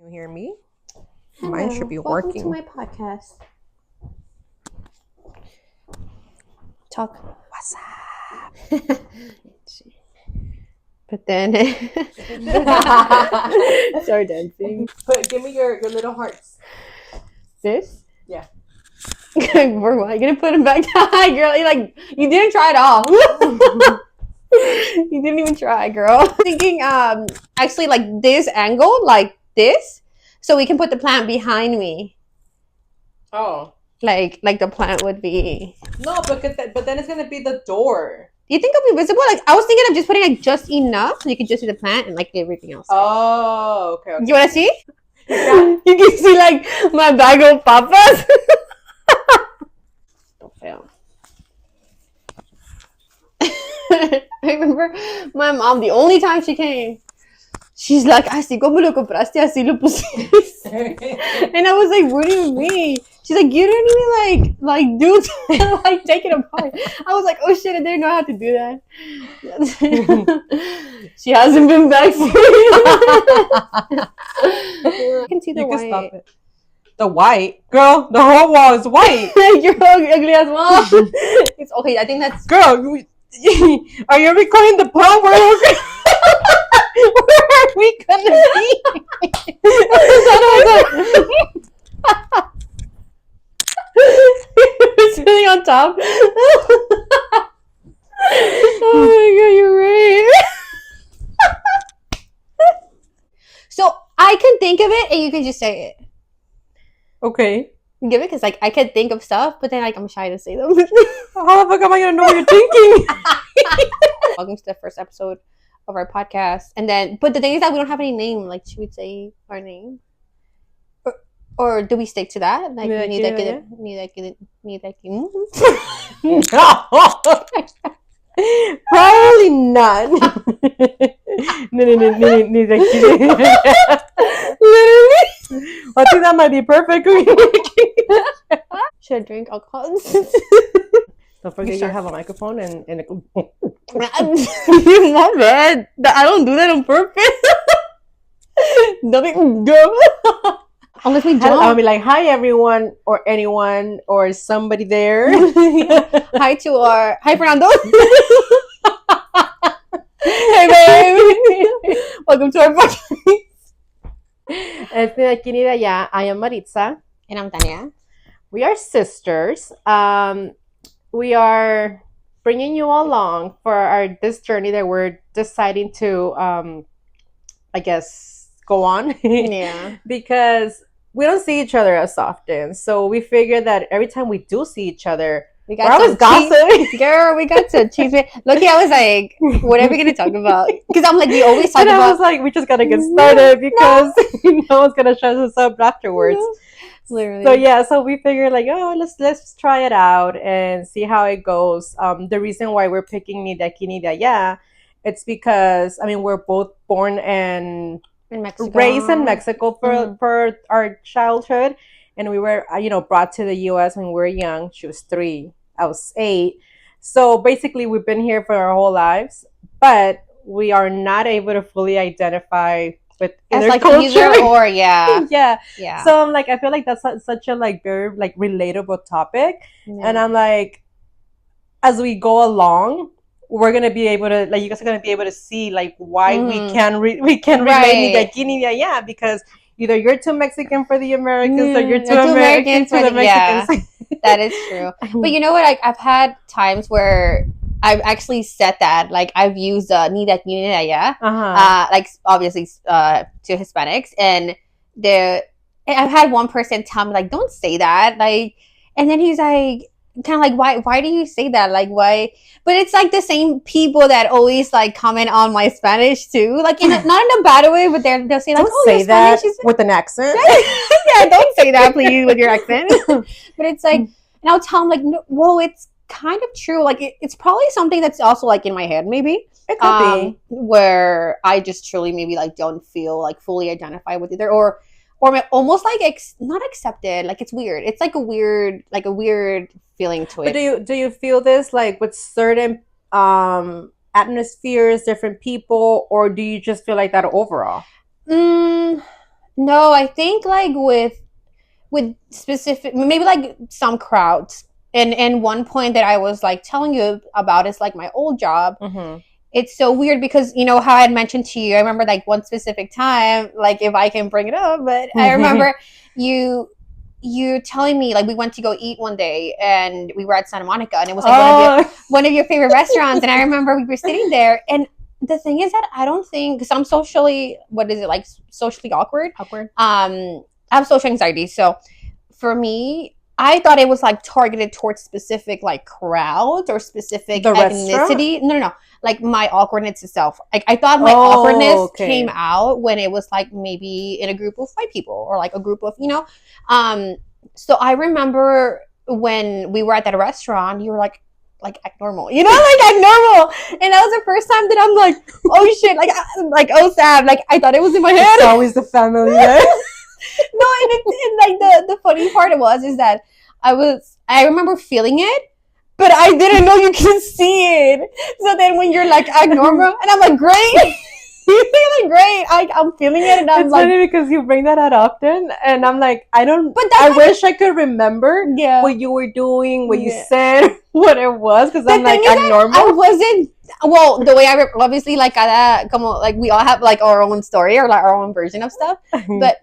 You hear me? Hello. Mine should be Welcome working. to my podcast. Talk. What's up? But then start dancing. Give me your little hearts. This? Yeah. For what? You gonna put them back down, girl? You didn't try it all. You didn't even try, girl. Thinking actually like this angle, like this, so we can put the plant behind me. Oh. Like the plant would be. No, but then it's gonna be the door. Do you think it'll be visible? Like I was thinking of just putting like just enough so you could just see the plant and like everything else. Oh, okay. You wanna see? Yeah. You can see like my bag of papas. Don't fail. I remember my mom, the only time she came, she's like, así como lo compraste, así lo pusiste. And I was like, what do you mean? She's like, you didn't even like do like take it apart. I was like, oh shit, I didn't know how to do that. She hasn't been back since. I can see the white. Can stop it. The white? Girl, the whole wall is white. You're ugly as well. It's okay, I think that's... Girl, are you recording the part where are we gonna be? Sitting on top. Oh my god, you're right. So I can think of it and you can just say it. Okay. Give it because like I can think of stuff, but then like I'm shy to say them. How the fuck am I gonna know what you're thinking? Welcome to the first episode of our podcast. And then, but the thing is that we don't have any name. Like, should we say our name? Or do we stick to that? Like, need that. Probably not. Literally. I think that might be perfect. Should I drink alcohol? Don't forget you have a microphone and a... My bad. I don't do that on purpose. Nothing. Go. Unless we jump. I'll be like, hi everyone, or anyone, or somebody there. Hi Fernando. Hey baby. Welcome to our podcast. De aquí ni de allá. I am Maritza. And I'm Tania. We are sisters. We are bringing you along for this journey that we're deciding to, I guess, go on. Yeah. Because we don't see each other as often. So we figured that every time we do see each other, we're always gossiping. Girl, we got to cheese it. Look, I was like, what are we going to talk about? Because I'm like, we always talk about... I was like, we just got to get started because no one's going to shut us up afterwards. No. Literally. So yeah, so we figured like, oh, let's try it out and see how it goes. The reason why we're picking Ni de aquí ni de allá, it's because, I mean, we're both born and raised in Mexico for our childhood. And we were, brought to the U.S. when we were young. She was 3. I was 8. So basically, we've been here for our whole lives, but we are not able to fully identify with as either like culture. Either or, yeah. Yeah. So I'm like, I feel like that's such a like very like relatable topic, and I'm like, as we go along, we're gonna be able to like you guys are gonna be able to see like why we can relate ni de aquí ni de allá, because either you're too Mexican for the Americans or you're too American for the Mexicans. Yeah, that is true. But you know what? I've had times where I've actually said that. Like I've used ni de aquí ni de allá, like obviously to Hispanics, and I've had one person tell me like, "Don't say that," like, and then he's like, kind of like, why do you say that? Like, why? But it's like the same people that always like comment on my Spanish too, like not in a bad way, but they'll say like, don't say that with an accent. Yeah, don't say that please with your accent. But it's like, and I'll tell them like, no, well, it's kind of true. Like it's probably something that's also like in my head, maybe. It could be where I just truly maybe like don't feel like fully identified with either, or almost like not accepted. Like it's weird. It's like a weird feeling to it. But do you feel this like with certain atmospheres, different people, or do you just feel like that overall? No, I think like with specific, maybe like some crowds. And one point that I was like telling you about is like my old job. Mm-hmm. It's so weird because you know how I had mentioned to you, I remember like one specific time, like if I can bring it up, but I remember you telling me like we went to go eat one day and we were at Santa Monica and it was like one of your favorite restaurants, and I remember we were sitting there, and the thing is that I don't think, because I'm socially, what is it, like socially awkward. I have social anxiety, so for me, I thought it was like targeted towards specific like crowds or specific The ethnicity. No, like my awkwardness itself. Like I thought my awkwardness came out when it was like maybe in a group of white people or like a group of, you know. So I remember when we were at that restaurant, you were like act normal, you know, like act normal, and that was the first time that I'm like, oh shit, like oh Sam, like I thought it was in my head. It's always the family. Yeah. No, and like the funny part was is that I remember feeling it, but I didn't know you can see it. So then when you're like act normal, and I'm like great. You're like great. I'm feeling it, and I'm it's like, funny because you bring that out often, and I'm like, I wish I could remember what you were doing, what you said, what it was, because I'm like, I'm normal. I wasn't. Well, the way obviously like like we all have like our own story or like our own version of stuff, but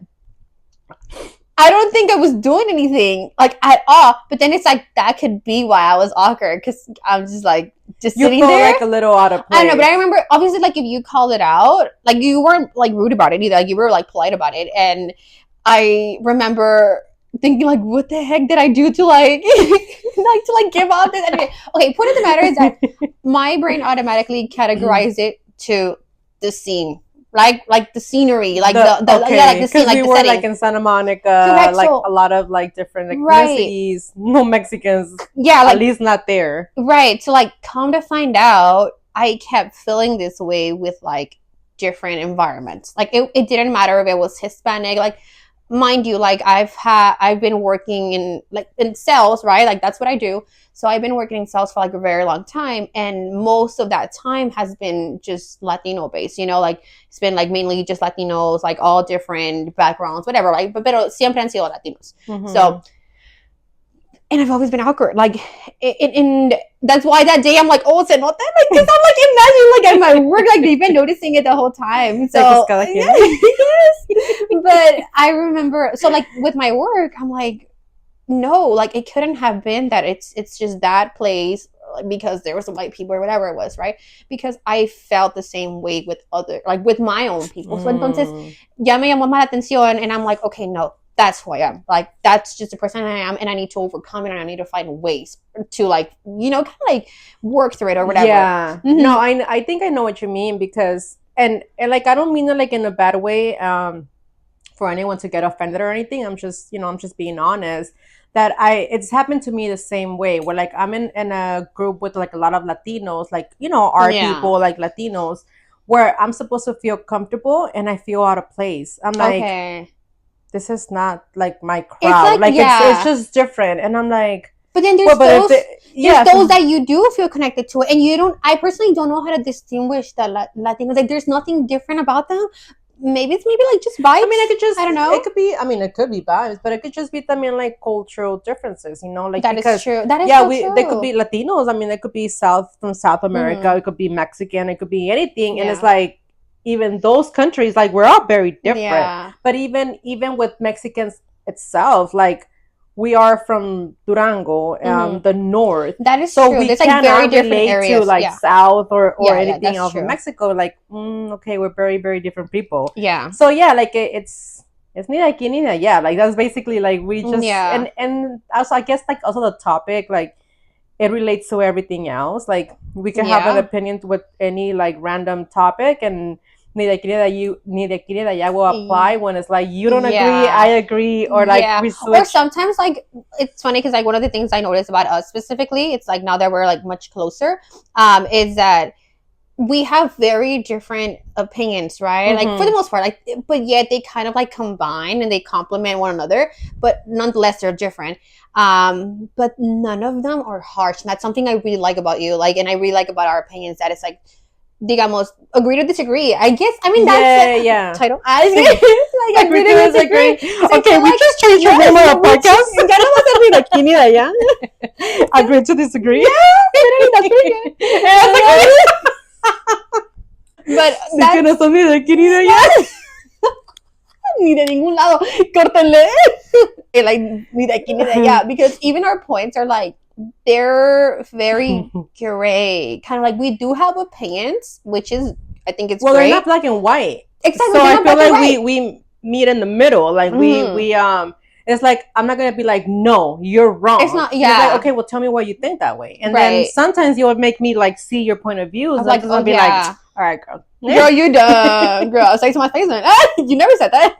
I don't think I was doing anything like at all. But then it's like that could be why I was awkward, because I'm just like sitting there, like a little out of place. I don't know, but I remember obviously like if you called it out, like you weren't like rude about it either. Like you were like polite about it, and I remember thinking like, what the heck did I do to like like give out this? Anyway, okay. Point of the matter is that my brain automatically categorized it to the scene. Like the scenery, like the like the scene, like we the were setting. Like in Santa Monica. Correct, like so, a lot of like different ethnicities, no Mexicans. Yeah, like, at least not there. Right. So like, come to find out, I kept feeling this way with like different environments. Like it didn't matter if it was Hispanic, like mind you, like I've been working in sales, right? Like that's what I do. So I've been working in sales for like a very long time, and most of that time has been just Latino based, you know, like it's been like mainly just Latinos, like all different backgrounds, whatever, like, pero siempre han sido Latinos. Mm-hmm. So, and I've always been awkward, like, and that's why that day I'm like, oh, se nota, like, because I'm like, imagine, like, at my work, like, they've been noticing it the whole time. So, yes. But I remember, so, like, with my work, I'm like, no, like, it couldn't have been that it's just that place because there was some white people or whatever it was, right? Because I felt the same way with with my own people. So, entonces, ya me llamó más la atención, and I'm like, okay, no. That's who I am. Like, that's just the person I am, and I need to overcome it, and I need to find ways to, like, you know, kind of like work through it or whatever. Yeah. Mm-hmm. No, I think I know what you mean, because and like I don't mean it like in a bad way for anyone to get offended or anything. I'm just being honest that it's happened to me the same way, where like I'm in a group with like a lot of Latinos, like, you know, our people, like Latinos, where I'm supposed to feel comfortable and I feel out of place. I'm like, okay, this is not like my crowd. It's just different. And I'm like, but then there's those that you do feel connected to, and you don't. I personally don't know how to distinguish the Latinos. Like, there's nothing different about them. Maybe it's like just vibes. I mean, I don't know. It could be. I mean, it could be vibes, but it could just be, I mean, like cultural differences. You know, like that is true. That is so true. They could be Latinos. I mean, they could be from South America. Mm-hmm. It could be Mexican. It could be anything. And it's like, even those countries, like, we're all very different. Yeah. But even with Mexicans itself, like, we are from Durango, the north. That is so true. We cannot very different relate areas. To like South or anything else in Mexico. Like, okay, we're very, very different people. Yeah. So yeah, like it's ni de aquí ni de allá. Like, that's basically like we just and also I guess like also the topic, like, it relates to everything else. Like, we can have an opinion with any like random topic, and ni de aquí ni de allá will apply when it's like you don't agree, I agree, or like we switch. Or sometimes, like, it's funny because like one of the things I noticed about us specifically, it's like now that we're like much closer, is that we have very different opinions, right? Mm-hmm. Like, for the most part, like, but yet they kind of like combine and they complement one another, but nonetheless they're different. But none of them are harsh, and that's something I really like about you, like, and I really like about our opinions, that it's like digamos, agree to disagree. I guess, I mean, that's the title. Like, agree to disagree. Okay, we just changed your name on our podcast. Ya no va a ser ni de aquí ni de allá. Agree to disagree. Yeah, that's pretty good. But sí que no son ni de aquí ni de allá. Ni de ningún lado. Córtenle. Like, ni de aquí ni de allá. Because even our points are like, they're very gray. Kind of like, we do have opinions, which is, I think it's great. They're not black and white. Exactly. So I feel like we meet in the middle. Like we it's like, I'm not gonna be like, no, you're wrong. It's not, like, okay, well, tell me why you think that way. And then sometimes you would make me like see your point of view. Like, I'll be like, all right, girl. Girl, you dumb. Girl, I'll say to my face, you never said that.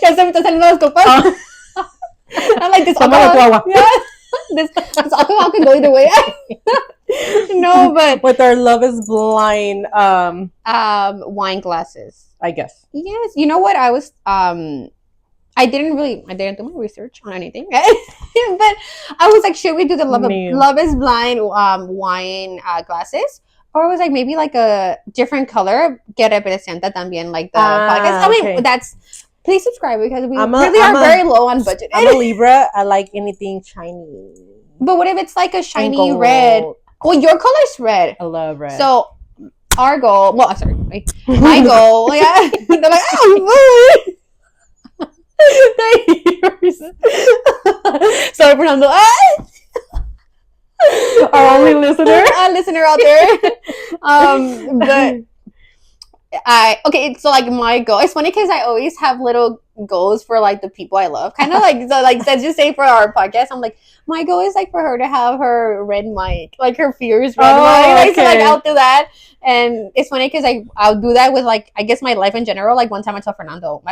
Ya se me está saliendo las copas. I'm like, this alcohol. This alcohol can go either way. No, but with our Love is Blind wine glasses, I guess. Yes. You know what? I was I didn't do my research on anything. But I was like, should we do the Love is Blind wine glasses? Or it was like maybe like a different color. Que representa también like the podcast. I mean, that's, please subscribe because we really are very low on budget. I'm a Libra. I like anything shiny. But what if it's like a shiny red? Well, your color's red. I love red. So our goal, well, sorry, my goal, yeah. They're like, oh, sorry, Fernando. Our only listener. A listener out there. But so like my goal, it's funny because I always have little goals for like the people I love, kind of like, so like, let's just say for our podcast, I'm like, my goal is like for her to have her red mic, like her Fierce red mic, so like I'll do that. And it's funny because I'll do that with like, I guess my life in general. Like one time I told Fernando's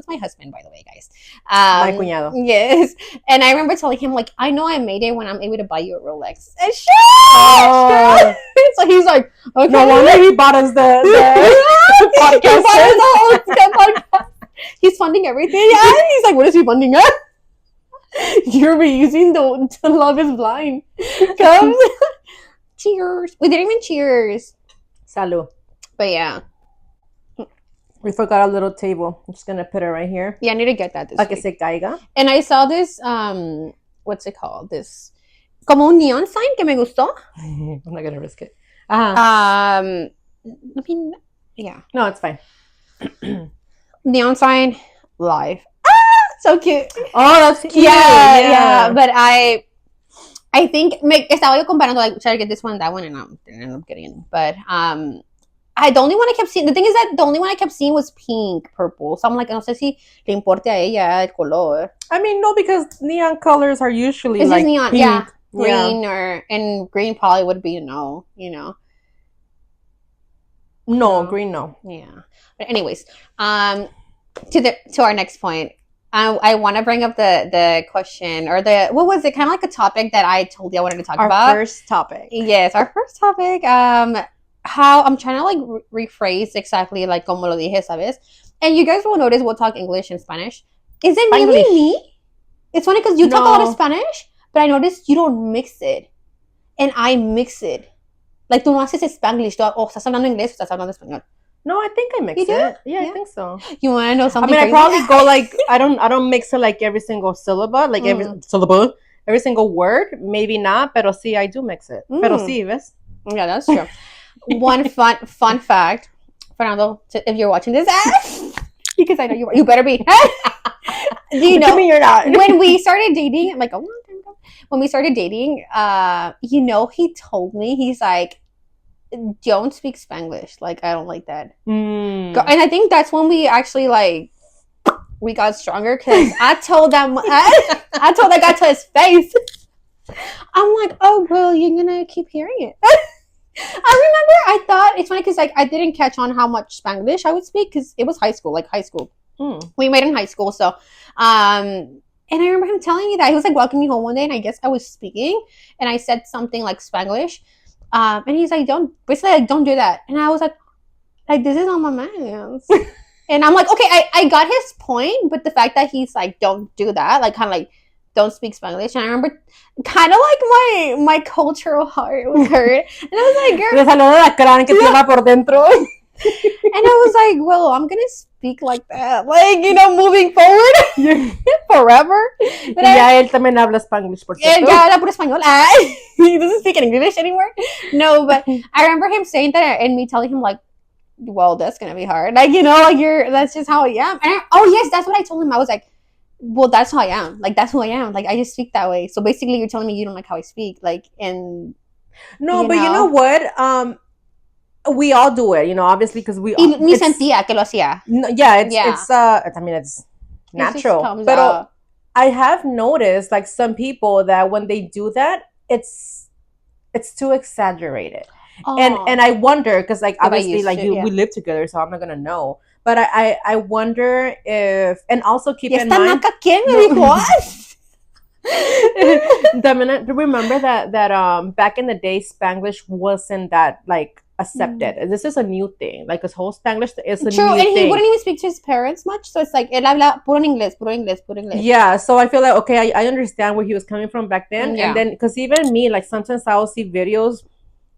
my husband, by the way, guys. My cuñado. Yes. And I remember telling him like, I know I made it when I'm able to buy you a Rolex. And so he's like, okay. No wonder he bought us the podcast. He's funding everything. Yeah. He's like, what is he funding us? You're reusing the Love is Blind. Come. Cheers. We didn't even cheers. Salud. But yeah. We forgot a little table. I'm just going to put it right here. Yeah, I need to get that this week. Que se caiga. And I saw this, what's it called? This, como un neon sign que me gustó. I'm not going to risk it. I mean, yeah. No, it's fine. Neon sign, live. So cute. Oh, that's cute. Yeah. But I think estaba yo comparando, like, should I get this one, that one, and I didn't end up getting it. But the only one I kept seeing, the thing is that the only one I kept seeing was pink, purple. So I'm like, no sé si le importe a ella el color. I mean, no, because neon colors are usually it's like neon, pink. Yeah, green and green probably would be a no, you know. No, green, no. Yeah. But anyways, to our next point. I want to bring up the question or what was it? Kind of like a topic that I told you I wanted to talk about. Our first topic. Yes, our first topic. How I'm trying to like rephrase exactly like como lo dije, ¿sabes? And you guys will notice we'll talk English and Spanish. Is it mainly me? It's funny because you talk a lot of Spanish, but I noticed you don't mix it, and I mix it. Like tú no haces Spanglish. Estás hablando inglés, estás hablando español. No, I think I mix it. Yeah, I think so. You want to know something? I mean, crazy? I probably go like I don't mix it like every single syllable, like every single word. Maybe not, pero sí, I do mix it. Pero sí, ¿ves? Yeah, that's true. One fun fact, Fernando, if you're watching this, because I know you better be. Do you know? You're not. When we started dating, like a long time ago, when we started dating, he told me, he's like, don't speak Spanglish. Like, I don't like that. And I think that's when we actually like we got stronger because I told that guy to his face. I'm like, oh well, you're gonna keep hearing it. I remember I thought it's funny because like I didn't catch on how much Spanglish I would speak because it was high school. We met in high school, so and I remember him telling me that he was like walking me home one day, and I guess I was speaking, and I said something like Spanglish. And he's like, don't do that. And I was like, this is not my man's. And I'm like, okay, I got his point, but the fact that he's like, don't do that, like kind of like, don't speak Spanglish. And I remember kind of like my cultural heart was hurt. And I was like, girl. Le salió la crán que tiene por dentro. And I was like, well, I'm going to speak like that. Like, moving forward forever. But ya él también habla Spanglish, por cierto. Ya habla puro español. He doesn't speak English anymore. No, but I remember him saying that and me telling him like, well, that's going to be hard. Like, that's just how I am. And yes, that's what I told him. I was like, well, that's how I am. Like, that's who I am. Like, I just speak that way. So basically you're telling me you don't like how I speak. Like, and. No, but you know what? We all do it, obviously, because we all. Ni sentía que lo hacía. It's natural. But I have noticed, like, some people that when they do that, it's too exaggerated. And I wonder, because, like, obviously, like, we live together, so I'm not going to know. But I wonder if, and also keep in mind. ¿Quién me dijo? Remember that back in the day, Spanglish wasn't that, like, accepted. This is a new thing. Like, this whole Spanglish is a new thing. True, and he wouldn't even speak to his parents much. So it's like, él habla puro inglés. Yeah, so I feel like, okay, I understand where he was coming from back then. Yeah. And then, because even me, like, sometimes I'll see videos,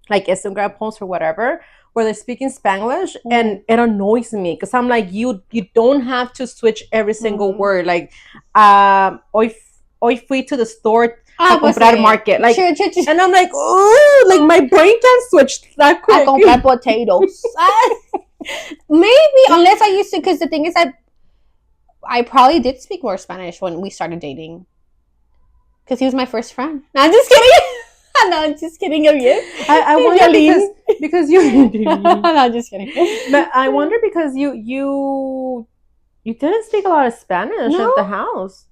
like Instagram posts or whatever, where they're speaking Spanglish, and it annoys me, because I'm like, you don't have to switch every single word. Like, hoy fui to the store a comprar market. Like, and I'm like, oh, like, my brain can't switch that quick. A comprar potatoes. Maybe, unless I used to, because the thing is that I probably did speak more Spanish when we started dating. Because he was my first friend. No, I'm just kidding. No, I'm just kidding of you. I wonder because you. No, I'm just kidding. But I wonder because you didn't speak a lot of Spanish at the house.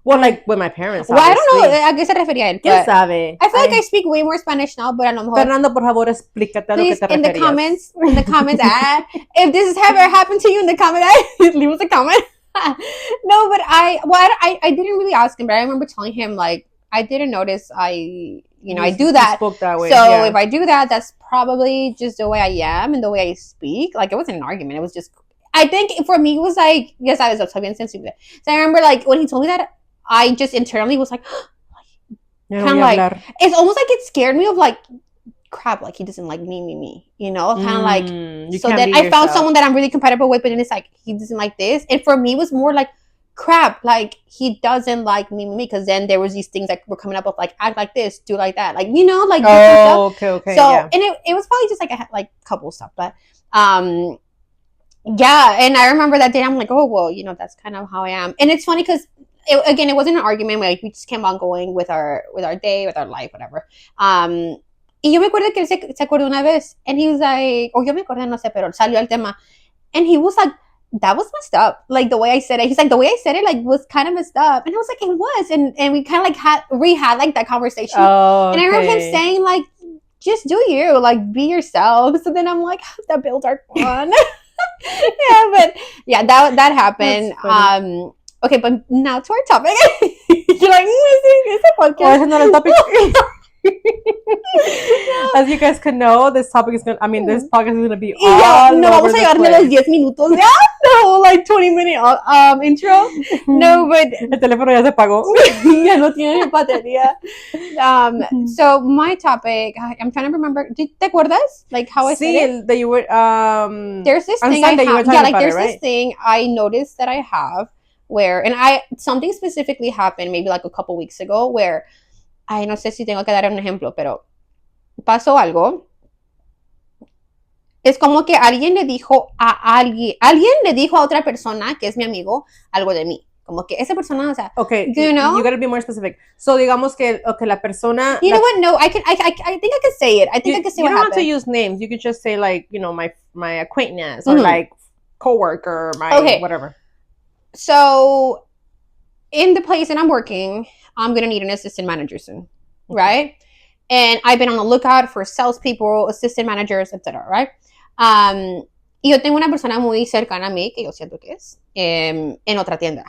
Well, like with my parents. Well, I don't know. ¿A qué se refería él? ¿Quién sabe? I feel like I speak way more Spanish now, but a lo mejor. Fernando, por favor, explícate a lo que te referías. In the comments, if this has ever happened to you in the comment, leave us a comment. No, but I didn't really ask him, but I remember telling him, like, I didn't notice I do that. You spoke that way. So if I do that, that's probably just the way I am and the way I speak. Like, it wasn't an argument. It was just, I think for me, it was like, yes, I was bien sensible. So I remember, like, when he told me that, I just internally was like, kind of like, it's almost like it scared me of like, crap, like he doesn't like me, kind of like, so then I found someone that I'm really compatible with, but then it's like, he doesn't like this. And for me, it was more like, crap, like he doesn't like me, because then there was these things that were coming up of like, act like this, do like that, like, like, okay. So, and it was probably just like a couple stuff, but, yeah. And I remember that day, I'm like, oh, well, that's kind of how I am. And it's funny because it wasn't an argument. Like, we just kept on going with our day, with our life, whatever. Y yo me acuerdo que él se acordó una vez, and he was like, yo me acordé, no sé, pero salió el tema, and he was like, that was messed up. Like, the way I said it, he's like, the way I said it, like, was kind of messed up. And I was like, it was, and we kind of like had like that conversation. Oh, okay. And I remember him saying, like, just do you, like, be yourself. So then I'm like, that builds our fun. Yeah, but yeah, that happened. Okay, but now to our topic. You're like, is a podcast? That's not a topic. As you guys can know, this topic is this podcast is gonna be all over the place. Vamos a llevarme los 10 minutos ya. No, like 20-minute intro. No, but el teléfono ya se apagó. Ya no tiene batería. So my topic, I'm trying to remember. ¿Te acuerdas? Like how I said it? That you were there's this thing I have. Yeah, like there's this thing I noticed that I have where, and something specifically happened maybe like a couple weeks ago where, no sé si tengo que dar un ejemplo, pero pasó algo. Es como que alguien le dijo a otra persona que es mi amigo algo de mí. Como que esa persona, o sea, okay, you gotta be more specific. So digamos que la persona. You know what? No, I think I can say it. I think I can say what happened. You don't have to use names. You could just say like, my acquaintance or like coworker, whatever. So in the place that I'm working, I'm going to need an assistant manager soon, right? And I've been on the lookout for salespeople, assistant managers, etc., right? Y yo tengo una persona muy cercana a mí, que yo siento que es, en otra tienda.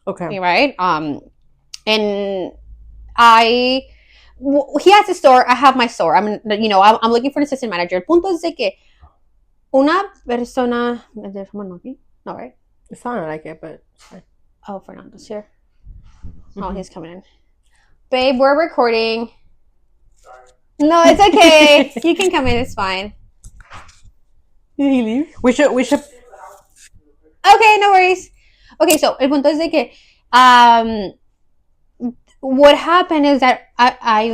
Okay. Right? And he has a store, I have my store. I'm looking for an assistant manager. El punto es de que una persona, no, right? It sounded like it, but... Oh, Fernando's here. Oh, he's coming in. Babe, we're recording. No, it's okay. You can come in. It's fine. Did he leave? We should. Okay, no worries. Okay, so el punto es de que what happened is that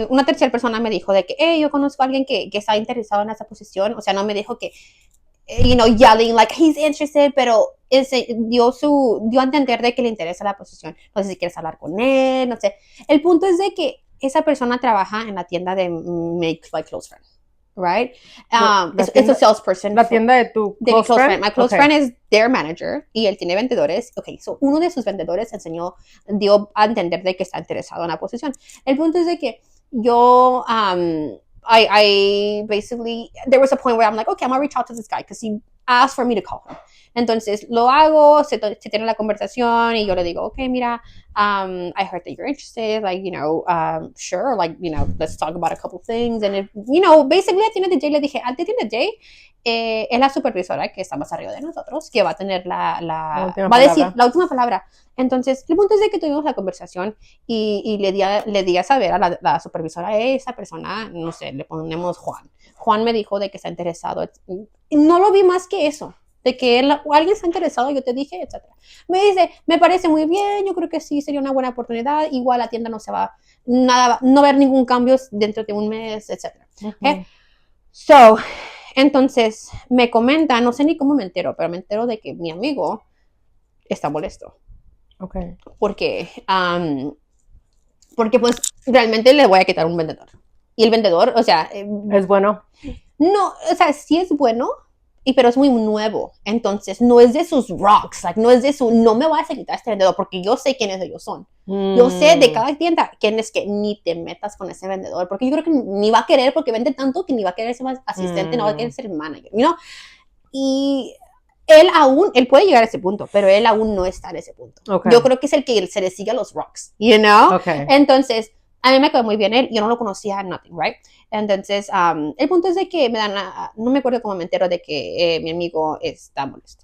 una tercera persona me dijo de que, hey, yo conozco a alguien que está interesado en esa posición. O sea, no me dijo que, yelling like he's interested, pero dio a entender de que le interesa la posición. No sé si quieres hablar con él, no sé. El punto es de que esa persona trabaja en la tienda de Make My Close Friend, right? Es a salesperson. La tienda de tu close friend. My close friend is their manager y él tiene vendedores. Okay, so uno de sus vendedores dio a entender de que está interesado en la posición. El punto es de que yo, I basically, there was a point where I'm like, okay, I'm gonna reach out to this guy because he asked for me to call him. Entonces lo hago, se tiene la conversación y yo le digo, okay, mira, I heard that you're interested, like, sure, like, let's talk about a couple things. And, basically at the end of the day le dije, at the end of the day, es la supervisora que está más arriba de nosotros, que va a tener va a decir la última palabra. Entonces, el punto es de que tuvimos la conversación y le di a saber a la supervisora, esa persona, no sé, le ponemos Juan. Juan me dijo de que está interesado. No lo vi más que eso, de que alguien está interesado, yo te dije, etc. Me dice, me parece muy bien, yo creo que sí sería una buena oportunidad, igual la tienda no se va, nada, no va a haber ningún cambio dentro de un mes, etc. Okay? So, entonces me comenta, no sé ni cómo me entero, pero me entero de que mi amigo está molesto. Okay. Porque pues realmente le voy a quitar un vendedor. Y el vendedor, o sea... ¿Es bueno? No, o sea, sí es bueno, pero es muy nuevo. Entonces, no es de sus rocks, like, no me vas a quitar este vendedor porque yo sé quiénes ellos son. Yo sé de cada tienda quién es que ni te metas con ese vendedor porque yo creo que ni va a querer porque vende tanto que ni va a querer ser más asistente, no va a querer ser manager, Y él puede llegar a ese punto, pero él aún no está en ese punto. Okay. Yo creo que es el que se le sigue a los rocks, Okay. Entonces, a mí me quedó muy bien él, yo no lo conocía, nothing, right? Entonces, el punto es de que no me acuerdo cómo me entero de que mi amigo está molesto.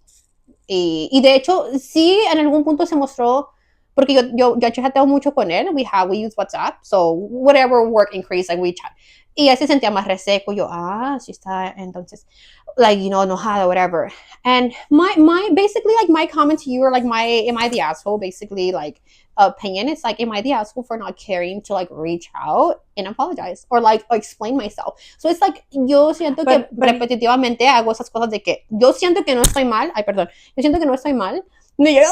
Y de hecho, sí, en algún punto se mostró, porque yo chateo mucho con él, we use WhatsApp, so whatever work increase, like we chat. Y él se sentía más reseco, yo, sí está, entonces, like, enojado, whatever. And basically, like, my comment to you, or like, am I the asshole, basically, like, opinion, it's like, am I the asshole for not caring to, like, reach out and apologize, or, like, explain myself? So, it's like, yo siento que repetitivamente hago esas cosas de que, yo siento que no estoy mal, yo siento que no estoy mal, yo siento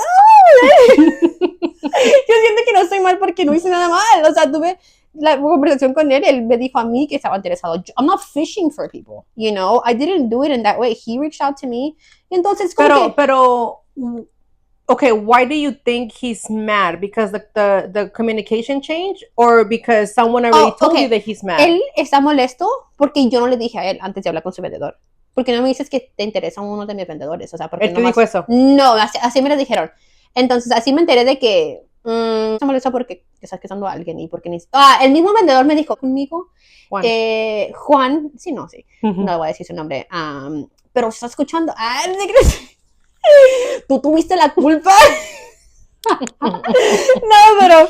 que no estoy mal porque no hice nada mal, o sea, tuve la conversación con él me dijo a mí que estaba interesado. I'm not fishing for people, I didn't do it in that way. He reached out to me. Entonces, pero, okay, why do you think he's mad? Because the communication changed, or because someone already told you that he's mad? Él está molesto porque yo no le dije a él antes de hablar con su vendedor. Porque no me dices que te interesa uno de mis vendedores, o sea, porque ¿Él te dijo eso? No, así me lo dijeron. Entonces, así me enteré de que se molestó porque estás quesando a alguien y porque el mismo vendedor me dijo conmigo, Juan, sí, no le voy a decir su nombre, pero está escuchando, tú tuviste la culpa. No, pero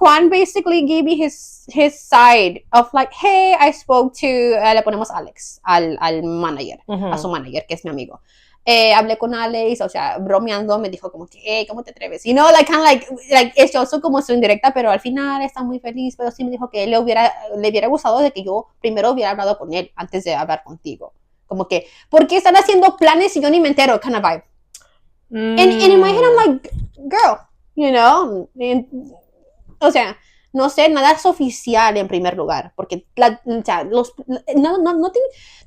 Juan basically gave me his side of like, hey, I spoke to, le ponemos Alex, al manager, a su manager, que es mi amigo. Hablé con Alex, o sea, bromeando, me dijo como que, hey, ¿cómo te atreves? Like, kind of like, es yo como su indirecta, pero al final está muy feliz, pero sí me dijo que le hubiera gustado de que yo primero hubiera hablado con él antes de hablar contigo. Como que, ¿por qué están haciendo planes y yo ni me entero? Kind of vibe. And in my head, I'm like, girl, o sea, no sé, nada es oficial en primer lugar, porque the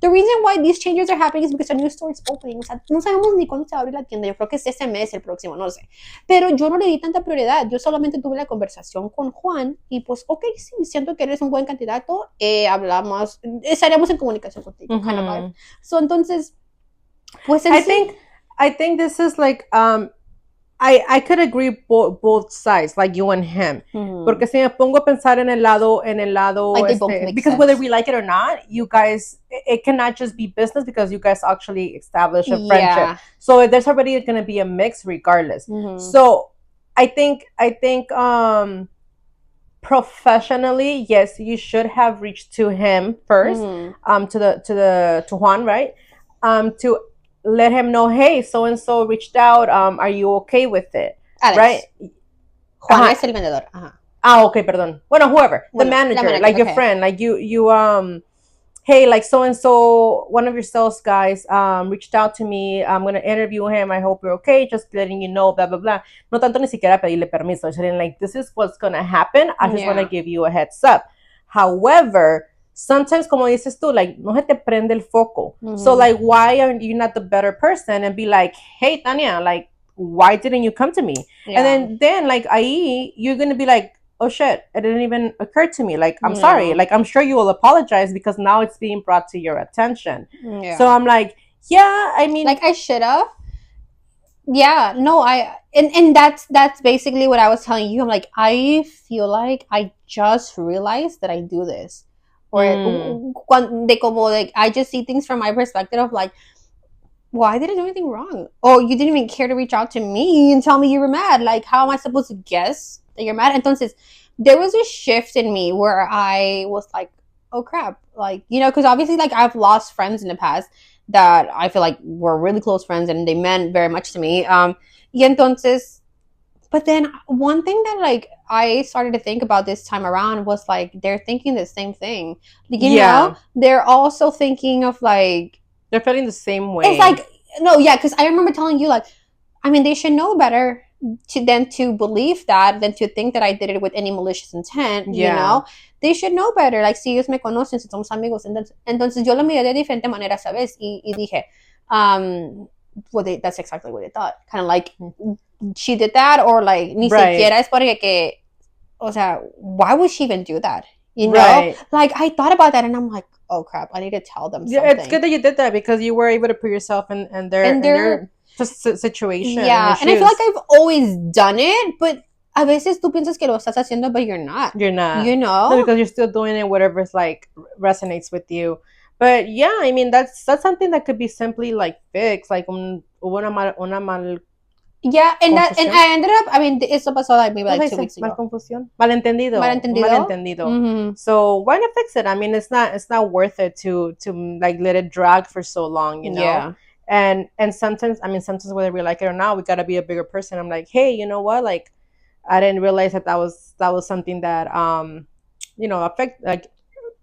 reason why these changes are happening is because a new store is opening, o sea, no sabemos ni cuándo se va a abrir la tienda, yo creo que es este mes, el próximo, no sé, pero yo no le di tanta prioridad, yo solamente tuve la conversación con Juan, y pues, ok, sí, siento que eres un buen candidato, hablamos, estaríamos en comunicación contigo, kind of vibe. So, entonces, pues I think this is like, I could agree both sides, like you and him. Porque si me pongo a pensar en el lado, like because whether we like it or not, you guys, it cannot just be business because you guys actually establish a friendship. Yeah. So there's already going to be a mix regardless. So I think professionally, yes, you should have reached to him first, to Juan, right? To let him know, hey, so and so reached out. Are you okay with it? Alex. Right? Juan es el vendedor. Ajá. Okay, perdón. Bueno, whoever, the manager, like your friend, like you hey, like so and so, one of your sales guys reached out to me. I'm gonna interview him. I hope you're okay. Just letting you know, blah blah blah. No tanto ni siquiera pedirle permiso. Just like, this is what's gonna happen. I just want to give you a heads up. However, sometimes, como dices tú, like, no se te prende el foco. So like, why are you not the better person and be like, hey, Tania, like, why didn't you come to me? And then like, ahí, you're gonna be like, oh shit, it didn't even occur to me. Like, I'm sorry. Like, I'm sure you will apologize because now it's being brought to your attention. So I'm like, yeah, I mean, like, I should have. Yeah, no, and that's basically what I was telling you. I'm like, I feel like I just realized that I do this. Or like, I just see things from my perspective of like, well, I didn't do anything wrong. Oh, you didn't even care to reach out to me and tell me you were mad. Like, how am I supposed to guess that you're mad? Entonces, there was a shift in me where I was like, oh crap. Like, because obviously, like, I've lost friends in the past that I feel like were really close friends and they meant very much to me. Y entonces, but then one thing that like I started to think about this time around was like, they're thinking the same thing. Like, you know, they're also thinking of like, they're feeling the same way. It's like, no, yeah, because I remember telling you, like, I mean, they should know better than to believe that, than to think that I did it with any malicious intent, you know? They should know better. Like, si ellos me conocen, si somos amigos. Entonces yo lo miré de diferente manera, ¿sabes? Y dije, that's exactly what they thought. Kind of like, she did that, or like, ni siquiera es porque que, o sea, why would she even do that? You know? Like, I thought about that and I'm like, oh crap, I need to tell them something. Yeah, it's good that you did that because you were able to put yourself in their situation. Yeah, and I feel like I've always done it, but a veces tú piensas que lo estás haciendo, but you're not. You're not. You know? No, because you're still doing it, whatever's like resonates with you. But yeah, I mean, that's something that could be simply like fixed. Like, hubo una mal yeah, and I ended up, I mean, eso pasó like maybe like 2 weeks ago. Confusión. Malentendido. Mm-hmm. So why not fix it? I mean, it's not worth it to like let it drag for so long, you know? Yeah. And sometimes, I mean, sometimes whether we like it or not, we gotta be a bigger person. I'm like, hey, you know what? Like, I didn't realize that was something that affect like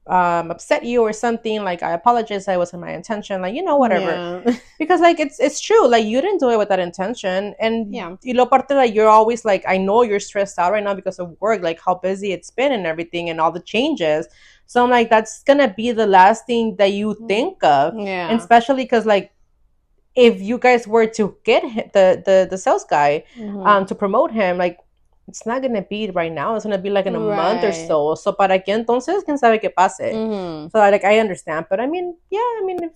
upset you or something. Like, I apologize, that wasn't my intention, like, whatever. Because like it's true, like, you didn't do it with that intention. And y lo parte, like, you're always like, I know you're stressed out right now because of work, like how busy it's been and everything and all the changes. So I'm like, that's gonna be the last thing that you think of. And especially because like, if you guys were to get the sales guy to promote him, like, it's not gonna be right now. It's gonna be like in a month or so. So para qué entonces, quién sabe qué pase. So like, I understand, but I mean, yeah, I mean,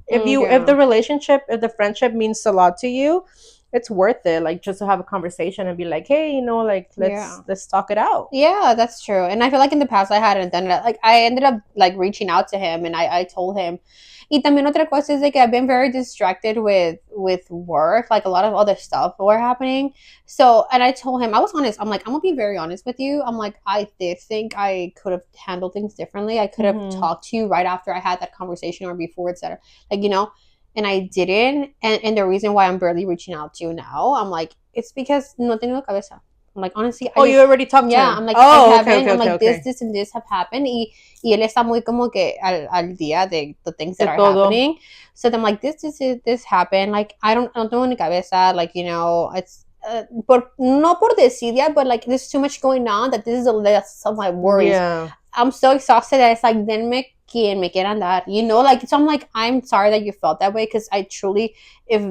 if the relationship, if the friendship means a lot to you, it's worth it. Like, just to have a conversation and be like, hey, like, let's talk it out. Yeah, that's true. And I feel like in the past I hadn't done it. Like, I ended up like reaching out to him and I told him. Y también otra cosa is like, I've been very distracted with work, like a lot of other stuff were happening. So, and I told him, I was honest. I'm like, I'm gonna be very honest with you. I'm like, I did think I could have handled things differently. I could have talked to you right after I had that conversation or before, etc. Like, and I didn't. And the reason why I'm barely reaching out to you now, I'm like, it's because no tengo cabeza. I'm like, honestly, you already talked to him? Yeah, I'm like, I haven't. I'm like, this and this have happened. Y él está muy como que al día de the things that are happening. So I'm like, this happened. Like, I don't tengo ni cabeza. Like, it's no por desidia, but like, there's too much going on that this is the less of my worries. Yeah. I'm so exhausted that it's like, denme quien me quieran dar. Like, so I'm like, I'm sorry that you felt that way, because I truly, if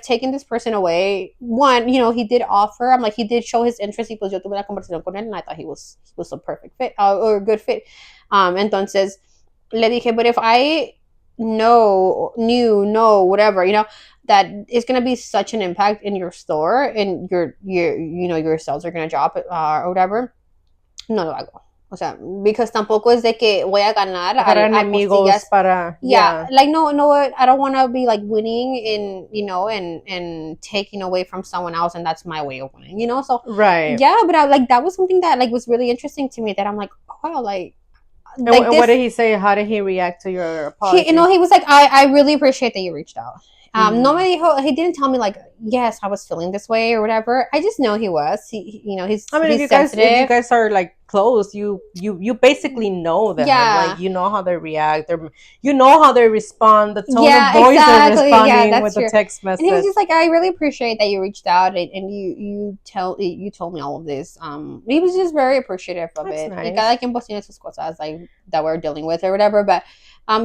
taking this person away, one, he did offer, I'm like, he did show his interest, y pues yo tuve la conversación con él, and I thought he was a perfect fit, or a good fit. Entonces, le dije, but if I knew, whatever, that it's going to be such an impact in your store, and your sales are going to drop, or whatever, no lo hago. O sea, because tampoco es de que voy a ganar para enemigos, para like no, I don't want to be like winning in, you know, and taking away from someone else, and that's my way of winning, you know. So right, yeah, but like that was something that like was really interesting to me, that I'm like, oh, wow, like and what did he say? How did he react to your apology? He was like, I really appreciate that you reached out. No me dijo, he didn't tell me like, yes, I was feeling this way or whatever. I just know he was. You know, he's. I mean, he's if you guys are like close, you basically know them. Yeah. Like you know how they react. You know how they respond. The tone Yeah, of voice exactly. they're Yeah, responding that's with true. the text message. And he was just like, I really appreciate that you reached out and you told me all of this. He was just very appreciative of That's it. nice. Y cada quien pues tiene sus cosas like that we're dealing with or whatever. But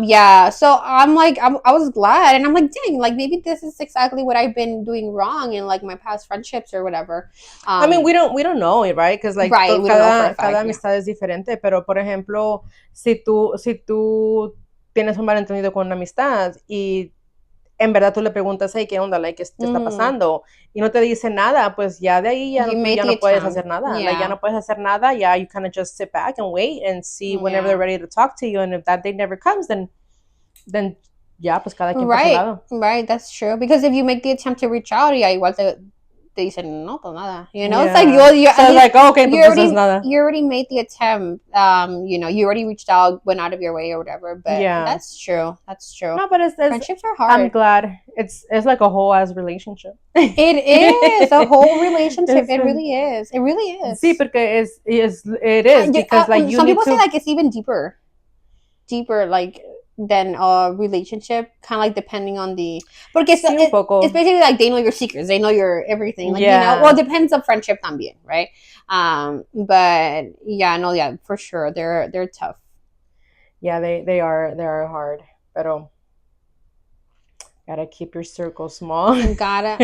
yeah. So I'm like, I was glad, and I'm like, dang, like maybe this is exactly what I've been doing wrong in like my past friendships or whatever. I mean, we don't know it, right? Because like Right, we don't know for a fact, cada yeah. amistad es diferente. Pero por ejemplo, si tú tienes un malentendido con una amistad y en verdad tú le preguntas, hey, ¿qué onda? Like, ¿qué está pasando? Y no te dice nada, pues ya de ahí ya, tú ya no puedes hacer nada. Yeah. Like, ya no puedes hacer nada. Yeah, you kind of just sit back and wait and see whenever they're ready to talk to you. And if that day never comes, then ya, pues cada quien por su lado. Right, that's true. Because if you make the attempt to reach out, ya igual te dicen, no, pues nada. You know, it's like you're so like, oh, okay, you pues already, nada. You already made the attempt. You know, you already reached out, went out of your way or whatever. But that's true. That's true. No, but friendships are hard. I'm glad. It's like a whole ass relationship. It is a whole relationship. It really is. It really is. Sí, porque it is because like you some need people to... say like it's even deeper like than a relationship, kind of like depending on the. Porque it's basically like they know your secrets, they know your everything. Like, you know, well, it depends on friendship también, right? But yeah, no, yeah, for sure, they're tough. Yeah, they are hard, pero gotta keep your circle small. Gotta.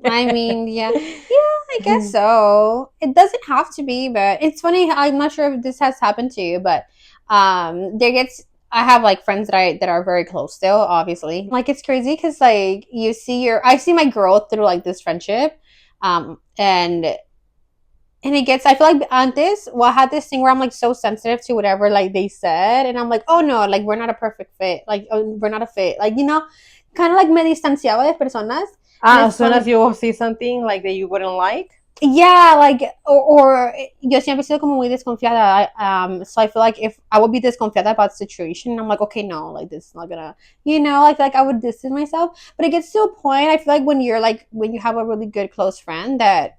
I mean, yeah, I guess so. It doesn't have to be, but it's funny. I'm not sure if this has happened to you, but I have like friends that are very close still, obviously. Like it's crazy because like I see my growth through like this friendship, and it gets, I feel like antes, I had this thing where I'm like so sensitive to whatever like they said, and I'm like, oh no, like we're not a perfect fit, like we're not a fit, like, you know, kind of like me distanciaba de personas. As soon as you see something like that you wouldn't like. Yeah, like, or yo siempre he sido como muy desconfiada. So I feel like if I would be desconfiada about the situation, I'm like, okay, no, like this is not gonna, you know, like I would distance myself. But it gets to a point, I feel like when you have a really good close friend that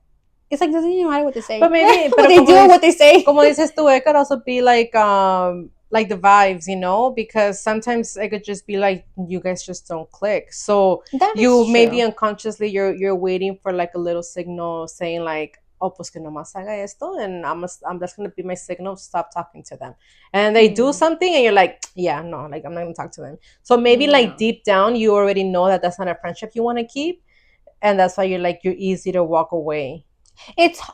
it's like doesn't even matter what they say. But maybe what they do, what they say. Como dices tú, it could also be like the vibes, you know, because sometimes it could just be like you guys just don't click. So you maybe unconsciously you're waiting for like a little signal saying like, oh, pues que nomás haga esto, and that's gonna be my signal to stop talking to them. And they do something, and you're like, yeah, no, like I'm not gonna talk to them. So maybe like deep down you already know that that's not a friendship you want to keep, and that's why you're easy to walk away.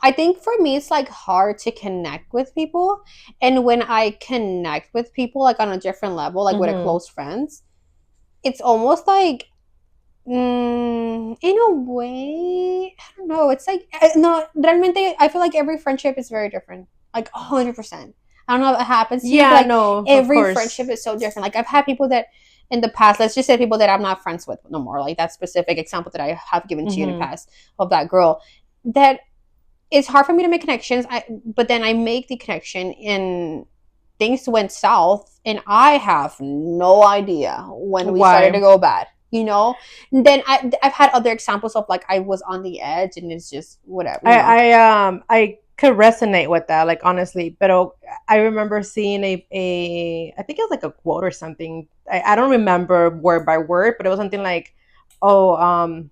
I think for me it's like hard to connect with people, and when I connect with people like on a different level, like with a close friends, it's almost like in a way, I don't know, it's like no, realmente I feel like every friendship is very different, like 100%. I don't know if it happens to you, but like, no, every friendship is so different. Like I've had people that in the past, let's just say people that I'm not friends with no more, like that specific example that I have given to you in the past of that girl, that it's hard for me to make connections. But then I make the connection and things went south, and I have no idea when we started to go bad. You know, and then I've had other examples of like I was on the edge, and it's just whatever. I could resonate with that, like honestly. But I remember seeing a I think it was like a quote or something. I don't remember word by word, but it was something like, oh,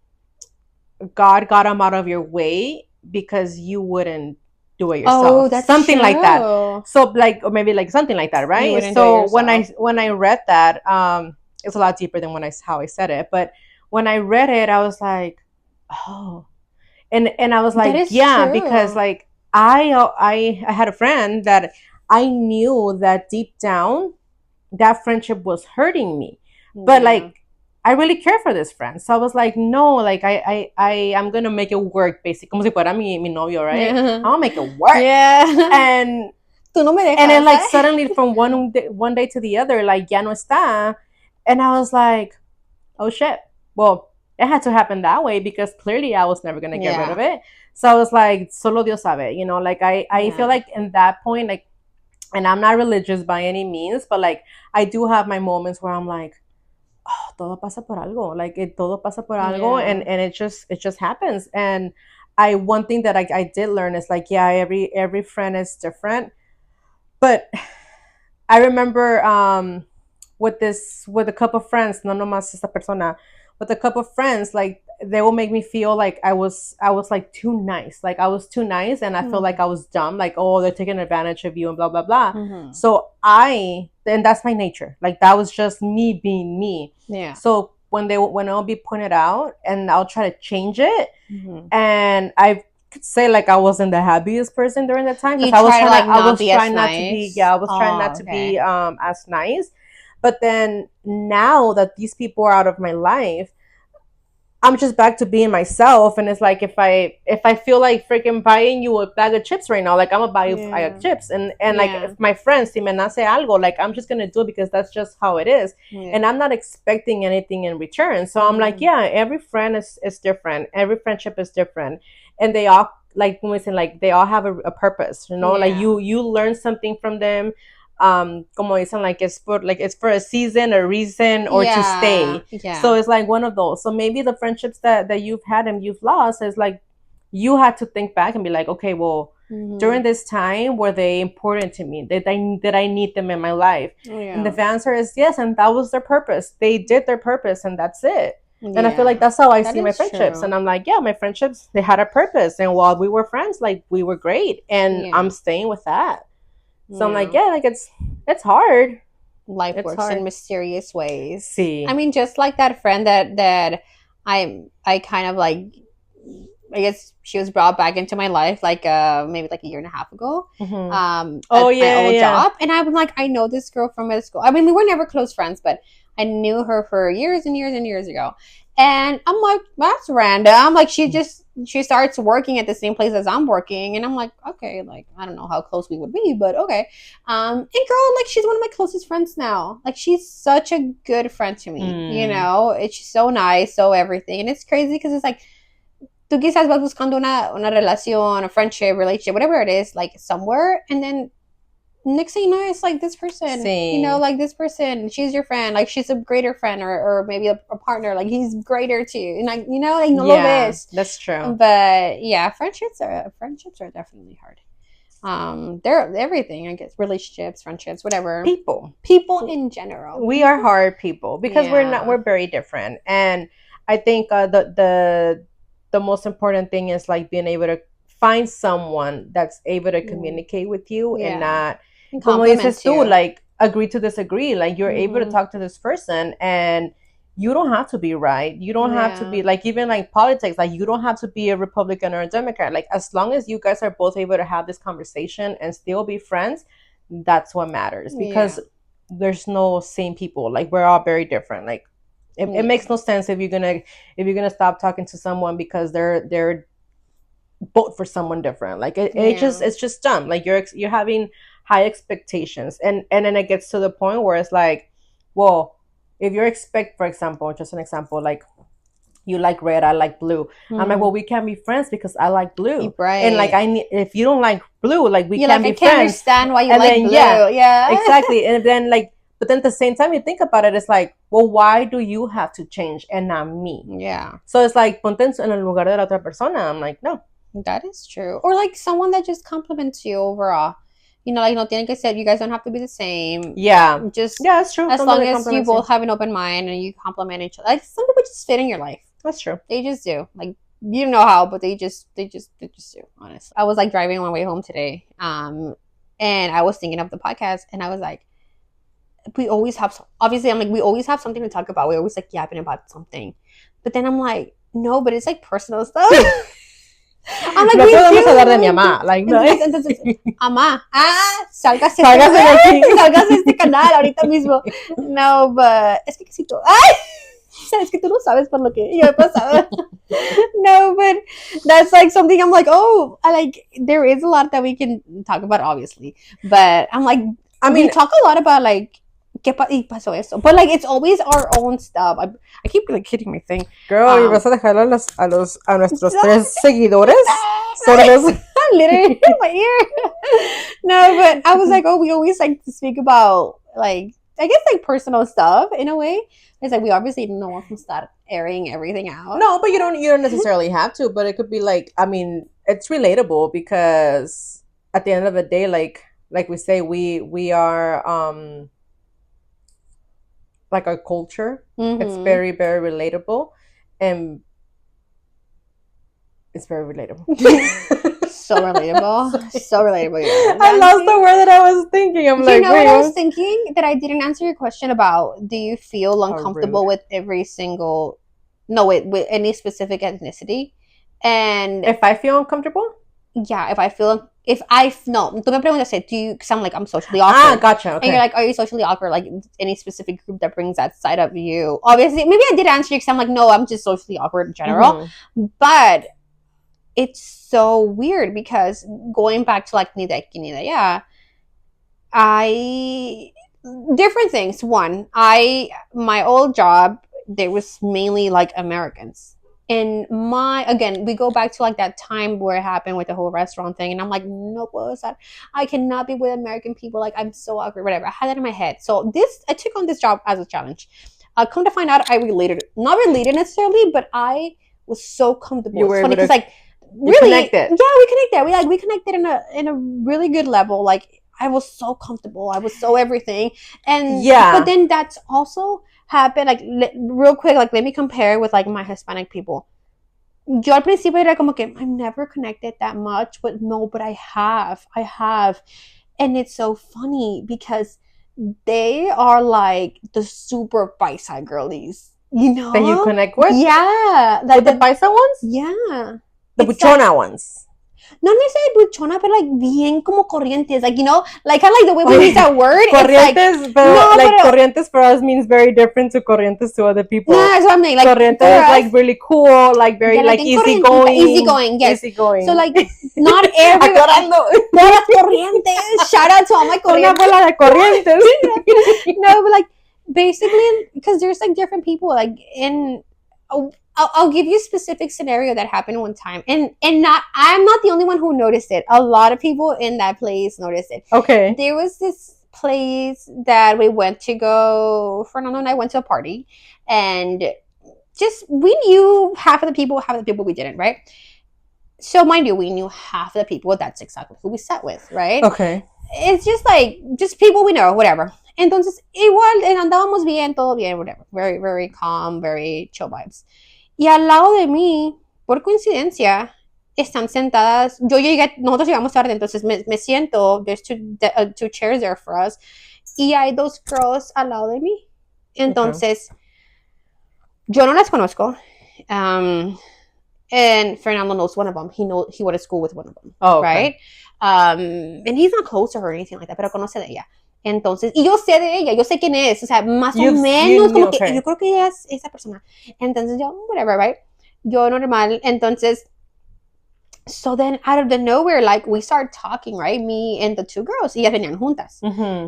God got him out of your way because you wouldn't do it yourself. Oh, that's something true. Like that. So like, or maybe like something like that, right? So when I read that, it's a lot deeper than how I said it. But when I read it, I was like, oh, and I was like, yeah, true. Because like I had a friend that I knew that deep down that friendship was hurting me, but like I really care for this friend. So I was like, no, like I'm gonna make it work, basically. Como si fuera mi novio, right? Yeah. I'll make it work. Yeah. And Tú no me dejas, and then like suddenly from one day to the other, like ya no está, and I was like, oh shit. Well, it had to happen that way because clearly I was never gonna get rid of it. So I was like, solo Dios sabe, you know, like I feel like in that point, like, and I'm not religious by any means, but like I do have my moments where I'm like, oh, todo pasa por algo. Like todo pasa por algo, and it just happens. And one thing that I did learn is like, yeah, every friend is different, but I remember with a couple of friends, no nomás esta persona, with a couple of friends, like they will make me feel like I was like too nice, like I was too nice, and I feel like I was dumb, like, oh, they're taking advantage of you and blah blah blah. So and that's my nature, like that was just me being me. So when it'll be pointed out, and I'll try to change it, and I could say like I wasn't the happiest person during that time because I was trying not to be as nice. But then now that these people are out of my life, I'm just back to being myself, and it's like if I feel like freaking buying you a bag of chips right now, like I'm gonna buy you a bag of chips, and like if my friends si me nace algo, like I'm just gonna do it because that's just how it is, and I'm not expecting anything in return. So I'm like, yeah, every friend is different, every friendship is different, and they all, like when we say, like they all have a purpose, you know, like you learn something from them. Como dicen, like it's for a season, a reason, or to stay. So it's like one of those. So maybe the friendships that you've had and you've lost is like you had to think back and be like, okay, well, during this time, were they important to me? Did I need them in my life? And the answer is yes, and that was their purpose. They did their purpose, and that's it. And I feel like that's how I see my friendships. True. And I'm like, yeah, my friendships, they had a purpose, and while we were friends, like we were great, and I'm staying with that. So I'm like, yeah, like it's hard. Life works in mysterious ways. See, I mean, just like that friend that I kind of like, I guess she was brought back into my life like maybe like a year and a half ago. At my old job, and I'm like, I know this girl from middle school. I mean, we were never close friends, but I knew her for years and years and years ago. And I'm like, that's random. Like she starts working at the same place as I'm working, and I'm like, okay, like I don't know how close we would be, but okay. And girl, like she's one of my closest friends now. Like she's such a good friend to me. You know, it's so nice, so everything, and it's crazy because it's like, tú quizás vas buscando una relación, a friendship, relationship, whatever it is, like somewhere, and then next thing you know, it's like this person, you know, like this person, she's your friend, like she's a greater friend, or maybe a partner, like he's greater too, and like, you know, like no lo ves. That's true. But yeah, friendships are definitely hard. They're everything, I guess, relationships, friendships, whatever. People in general. We are hard people because we're very different, and I think the most important thing is like being able to find someone that's able to communicate with you and not, como dices tú, like agree to disagree. Like you're able to talk to this person, and you don't have to be right. You don't have to be like, even like politics, like you don't have to be a Republican or a Democrat. Like as long as you guys are both able to have this conversation and still be friends, that's what matters, because there's no same people. Like we're all very different. Like it makes no sense if you're gonna stop talking to someone because they're vote for someone different. Like it's just dumb. Like you're having high expectations, and then it gets to the point where it's like, well, if you expect, for example, just an example, like you like red, I like blue. I'm like, well, we can't be friends because I like blue, right? And like if you don't like blue, like we can't be friends. I can't understand why you like blue. Yeah, exactly. And then like, but then at the same time, you think about it, it's like, well, why do you have to change and not me? Yeah. So it's like, ponte en el lugar de la otra persona. I'm like, no. That is true. Or like someone that just compliments you overall. You know, like no tienen que ser, you guys don't have to be the same. Yeah. That's true. As long as you both have an open mind and you compliment each other. Like some people just fit in your life. That's true. They just do. Like you don't know how, but they just do, honestly. I was like driving on my way home today. And I was thinking of the podcast, and I was like, we always have, obviously I'm like, we always have something to talk about. We always like yapping about something. But then I'm like, no, but it's like personal stuff. I'm like, no podemos hablar de mi mamá. Like, no. Entonces, mamá, sálgase de aquí. Sálgase de este canal ahorita mismo. No, but es que si tú, es que tú no sabes por lo que yo he pasado. No, No, but that's like something I'm like, oh, I like. There is a lot that we can talk about, obviously, but I'm like, I mean, we talk a lot about like. ¿Qué pasó esto? But like it's always our own stuff. I keep like hitting my thing. Girl, ¿y vas a dejar a nuestros 3 seguidores? Literally in my ear. No, but I was like, oh, we always like to speak about like I guess like personal stuff in a way. It's like we obviously don't want to start airing everything out. No, but you don't necessarily have to, but it could be like, I mean, it's relatable because at the end of the day, like we say, we are like our culture. It's very, very relatable, and it's very relatable. So relatable. So relatable. Yeah. I lost the word that I was thinking. I'm like, you know what I was thinking? That I didn't answer your question about, do you feel uncomfortable with every single, with any specific ethnicity? And if I feel uncomfortable? Yeah, no, tú me preguntas, do you, because I'm socially awkward. Gotcha. Okay. And you're like, are you socially awkward? Like any specific group that brings that side of you? Obviously, maybe I did answer you because I'm like, no, I'm just socially awkward in general. But it's so weird because going back to like yeah, different things. One, my old job, there was mainly like Americans. And again, we go back to like that time where it happened with the whole restaurant thing. And I'm like, no, what was that? I cannot be with American people. Like, I'm so awkward, whatever. I had that in my head. So I took on this job as a challenge. Come to find out, not related necessarily, but I was so comfortable. You were it's funny because like, really connected. Yeah, we connected in a really good level. Like, I was so comfortable. I was so everything. And yeah. But then that's also happened, like, real quick, like, let me compare with, like, my Hispanic people. Yo al principio era como que, I've never connected that much, but no, but I have. And it's so funny because they are, like, the super paisa girlies, you know? That you connect with? Yeah. Like the paisa ones? Yeah. The buchona ones. Not necessarily buchona, but like bien como corrientes, like, you know, like kind of like the way we use that word. Corrientes, corrientes for us means very different to corrientes to other people. No, that's what I mean. Like, corrientes is like really cool, like very like easygoing. Easygoing, yes. Easygoing. So like not every todas corrientes. Shout out to all my corrientes. Una bola de corrientes. No, but like basically because there's like different people like in. I'll give you a specific scenario that happened one time, and I'm not the only one who noticed it. A lot of people in that place noticed it. Okay. There was this place that we went to go. Fernando and I went to a party, and just we knew half of the people we didn't, right? So mind you, we knew half of the people. That's exactly who we sat with, right? Okay. It's just people we know, whatever. Entonces, igual, andábamos bien, todo bien, whatever. Very, very calm, very chill vibes. Y al lado de mí, por coincidencia, están sentadas. Nosotros llegamos tarde, entonces me siento. There's two chairs there for us. Y hay dos girls al lado de mí. Entonces, yo no las conozco. And Fernando knows one of them. He went to school with one of them. Oh, okay. Right? And he's not close to her or anything like that, pero conoce de ella. Entonces, y yo sé de ella, yo sé quién es, o sea, más o menos, como que yo creo que ella es esa persona. Entonces yo, whatever, right? Yo normal, entonces, so then out of the nowhere, like, we start talking, right? Me and the two girls, y ellas venían juntas.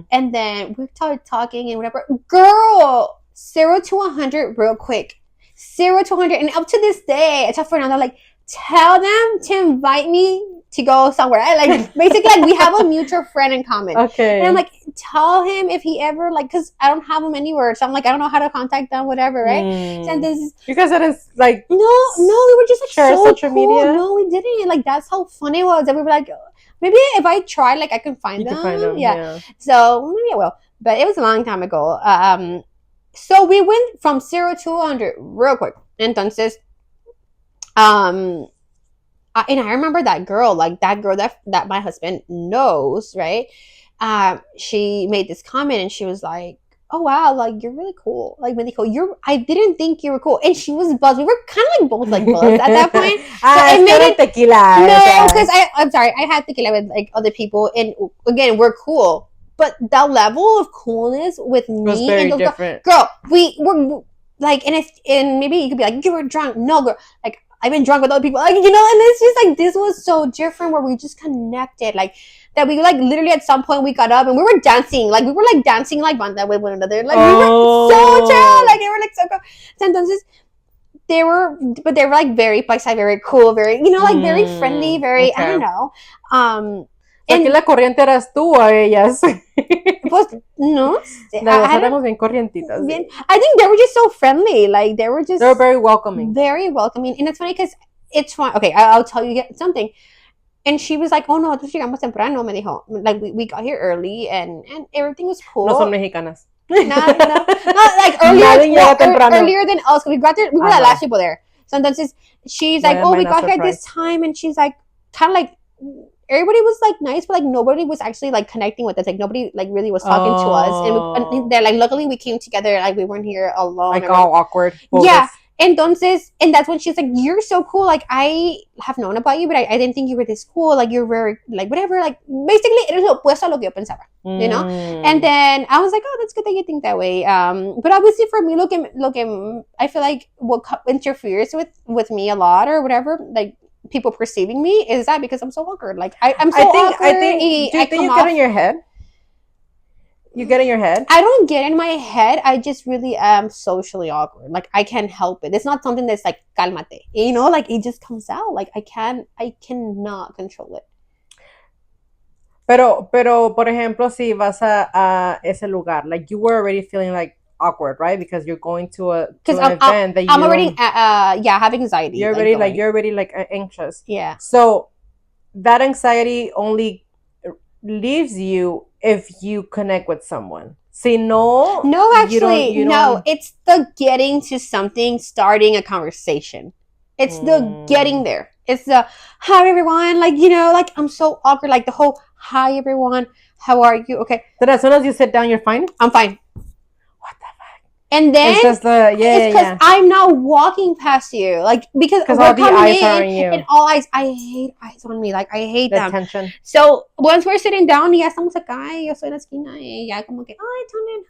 And then we started talking and whatever. Girl, 0 to 100 real quick. 0 to 100. And up to this day, I tell Fernando, like, tell them to invite me to go somewhere. Like, basically, like, we have a mutual friend in common. Okay. And I'm like, tell him if he ever, like, because I don't have him anywhere. So I'm like, I don't know how to contact them, whatever, right? And this is... You guys didn't, like... No, we were just, like, share so social cool. media? No, we didn't. Like, that's how funny it was. And we were like, maybe if I try, like, I can find them. You can find them, yeah. So, maybe I will. But it was a long time ago. So we went from 0 to 100 real quick. Entonces, and I remember that girl that my husband knows, right? She made this comment and she was like, "Oh wow, like you're really cool, like really cool. I didn't think you were cool." And she was buzzed. We were kind of like both like buzzed at that point. So it made it tequila. No, because I'm sorry, I had tequila with like other people, and again, we're cool. But that level of coolness with me was very different. Girl, we were like, and maybe you could be like, you were drunk. No, girl, like I've been drunk with other people, like, you know, and it's just like this was so different where we just connected, like that we like literally at some point we got up and we were dancing, like we were like dancing like banda with one another, like we were so chill, like they were like so cool. So entonces they were like very paisa, very cool, very, you know, like very friendly, very, okay. I don't know. Aquí la corriente eras tú a ellas. Pues no sé. Las éramos bien corrientitas. Bien, I think they were just so friendly. Like they were very welcoming. Very welcoming. And it's funny because it's fun. Okay, I'll tell you something. And she was like, oh no, nosotros llegamos temprano, me dijo. Like we got here early and everything was cool. No son mexicanas. No, like earlier than us. We got there, we were the last people there. So entonces she's like, oh, we got here at this time, and she's like, kind of like, everybody was like nice, but like nobody was actually like connecting with us. Like nobody like really was talking to us, and they're like, luckily we came together. Like we weren't here alone. Like all awkward. Yeah. Entonces, and that's when she's like, you're so cool. Like I have known about you, but I didn't think you were this cool. Like you're very like whatever. Like basically, eres lo opuesto a lo que yo pensaba. You know. And then I was like, oh, that's good that you think that way. But obviously for me, look, I feel like what interferes with me a lot or whatever, like people perceiving me, is that because I'm so awkward. Like I'm so awkward. I think do you think you get in your head? You get in your head? I don't get in my head. I just really am socially awkward. Like I can't help it. It's not something that's like cálmate. You know, like it just comes out. Like I cannot control it. Pero por ejemplo, si vas a ese lugar, like you were already feeling like awkward, right? Because you're going to an event that I'm already have anxiety. You're already like anxious. Yeah. So that anxiety only leaves you if you connect with someone. See, no, actually, you don't. It's the getting to something, starting a conversation. It's the getting there. It's the hi everyone, like, you know, like I'm so awkward, like the whole hi everyone, how are you? Okay. So as soon as you sit down, you're fine? I'm fine. What the fuck? And then it's just it's because I'm not walking past you, like because all the eyes are on you, and all eyes. I hate eyes on me, like I hate the them. Attention. So once we're sitting down, ya estamos acá, y yo soy en la esquina, y ya como que, oh, Tania,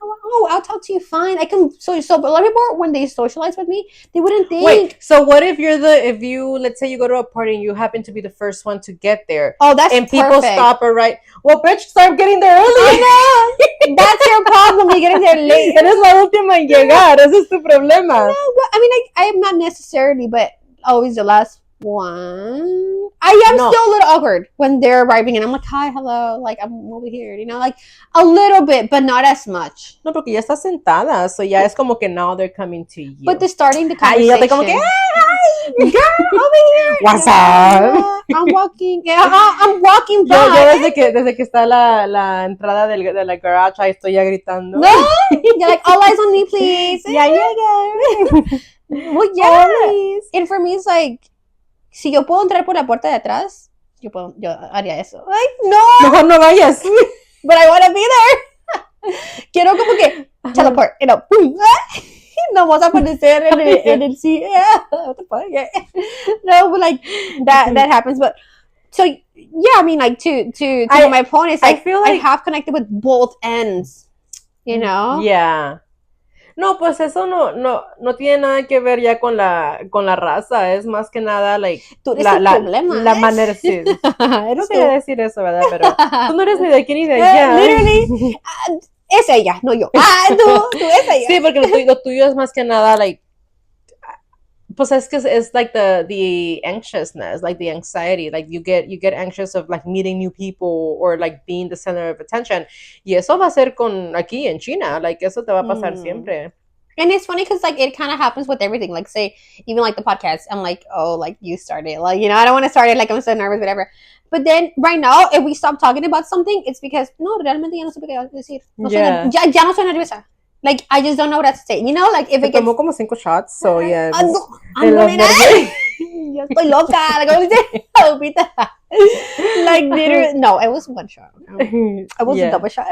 I'll talk to you fine. I can so but a lot of people when they socialize with me, they wouldn't think. Wait, so what if let's say you go to a party and you happen to be the first one to get there? Oh, that's and perfect. People stop her, right? Well, bitch, start getting there early. I know. That's your problem. You're getting there late. Eres la última en llegar. Ese es tu problema. No, but I mean, I am not necessarily, but always the last one. I am still a little awkward when they're arriving, and I'm like, hi, hello, like I'm over here, you know, like a little bit, but not as much. No, porque ya está sentada, so ya es como que now they're coming to you. But they're starting the conversation. Ya te como que, hi, girl, over here. What's up? I'm walking. Yeah, I'm walking by. Yo desde que está la entrada de la garage, ahí estoy ya gritando. No, you're like, all eyes on me, please. Yeah. Well, yeah. Always. And for me, it's like, si yo puedo entrar por la puerta de atrás, yo haría eso. Like, no. Mejor no vayas. But I want to be there. Quiero como que teleport, you know. No vamos a aparecer en el sí. Yeah. What the fuck? Yeah. No, but like that happens. But so yeah, I mean, like to my point, it's like I feel like I have connected with both ends. You know? Yeah. No, pues eso no tiene nada que ver ya con la raza, es más que nada like tú eres el problema, la manera, sí. No quería decir eso, ¿verdad? Pero tú no eres ni de aquí ni de allá. Literally, es ella, no yo. Tú es ella. Sí, porque lo tuyo es más que nada like, pues es que es like the anxiousness, like the anxiety, like you get anxious of like meeting new people or like being the center of attention. Y eso va a ser con aquí en China, like eso te va a pasar siempre. And it's funny because like it kind of happens with everything. Like say even like the podcast, I'm like, oh, like you started, like, you know, I don't want to start it, like I'm so nervous, whatever. But then right now, if we stop talking about something, it's because no, realmente ya no sé qué decir. Ya no soy nerviosa. Like, I just don't know what to say. You know, like, if it gets... Tomó como 5 shots, so yeah. I'm going ya estoy loca. Like, ¿cómo dice? Like, literally... No, it was 1 shot. It was a double shot.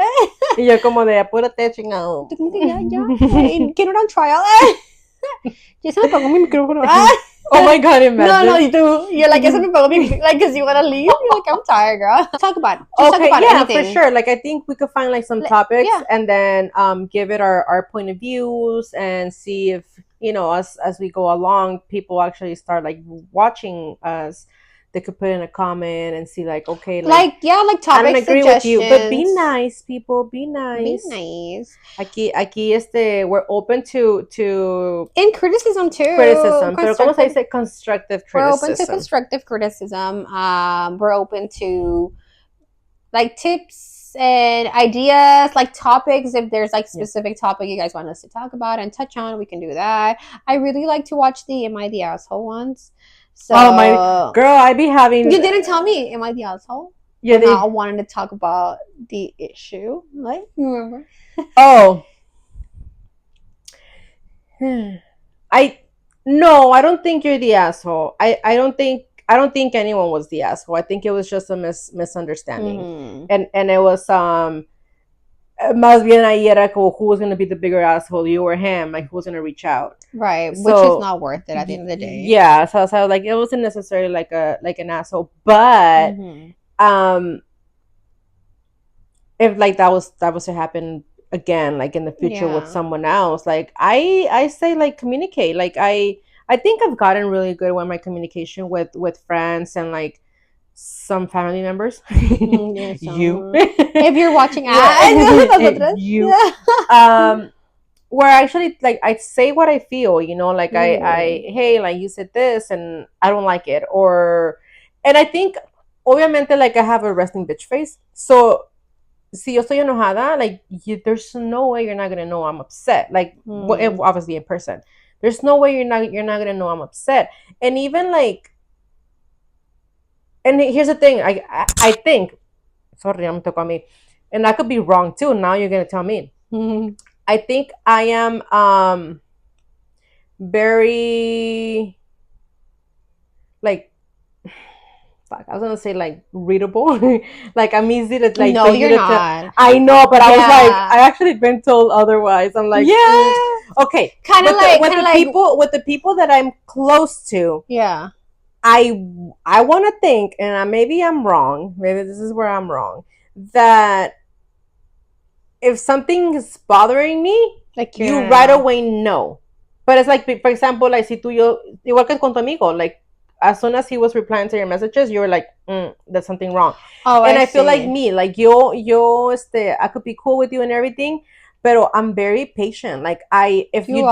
Y yo como de, apúrate, chingado. Ya. Quiero ir on trial. Ya se me apagó mi micrófono. Oh my God, imagine. No, you're like, eso me pagó mi, like, because you want to leave. You're like, I'm tired, girl. Talk about anything. For sure. Like, I think we could find like some topics and then give it our point of views and see if as we go along, people actually start like watching us. They could put in a comment and see like, okay, like topic I don't agree with you, but be suggestions. nice, people. Be nice. Be nice. Aquí we're open to And criticism too. criticism. Pero ¿cómo se dice constructive criticism? We're open to constructive criticism. We're open to like tips and ideas, like topics. If there's like specific topic you guys want us to talk about and touch on, we can do that. I really like to watch the Am I the Asshole ones. So, oh my girl, I be having. You didn't tell me. Am I the asshole? Yeah, I wanted to talk about the issue. Like, remember? Oh, I don't think you're the asshole. I don't think anyone was the asshole. I think it was just a misunderstanding, and it was más bien ahí era como who was gonna be the bigger asshole, you or him, like who was gonna reach out, right? So, which is not worth it at the end of the day. Yeah, so like it wasn't necessarily like an asshole, but if like that was to happen again, like in the future with someone else, like I say like communicate. Like I think I've gotten really good with my communication with friends and like some family members. You, if you're watching, you, where actually like I say what I feel, like I hey, like you said this and I don't like it, and I think obviamente like I have a resting bitch face, so si yo estoy enojada, like there's no way you're not gonna know I'm upset. Like obviously in person, there's no way you're not gonna know I'm upset. And even like, and here's the thing, I think, sorry, I'm talking about me, and I could be wrong too. Now you're gonna tell me. I think I am very like. I was gonna say like readable, like I'm easy to like. No, you're not. I know, but I was like, I actually been told otherwise. I'm like, okay, kind of like with the people that I'm close to. Yeah, I want to think, and maybe I'm wrong. Maybe this is where I'm wrong. That if something is bothering me, like you right away know. But it's like, for example, like si tú yo igual que con tu amigo, like. As soon as he was replying to your messages, you were like, "There's something wrong." Oh, and I feel like me, like yo, I could be cool with you and everything, but I'm very patient. Like if you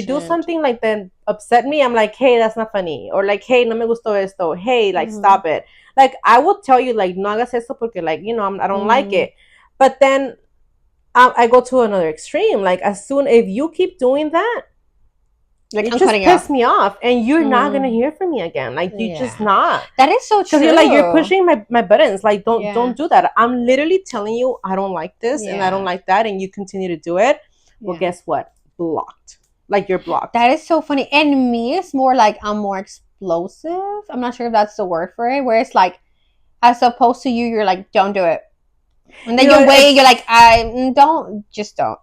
do something like that upset me, I'm like, "Hey, that's not funny," or like, "Hey, no me gustó esto." Hey, like stop it. Like I will tell you, like, no hagas eso porque, like, I don't like it. But then I go to another extreme. Like if you keep doing that. Like, it just pissed me off, and you're not gonna hear from me again. Like you just not. That is so true. Because you're pushing my buttons. Like don't do that. I'm literally telling you I don't like this and I don't like that, and you continue to do it. Well, guess what? Blocked. Like you're blocked. That is so funny. And me, it's more like I'm more explosive. I'm not sure if that's the word for it. Where it's like, as opposed to you're like, don't do it. And then you're like, I don't,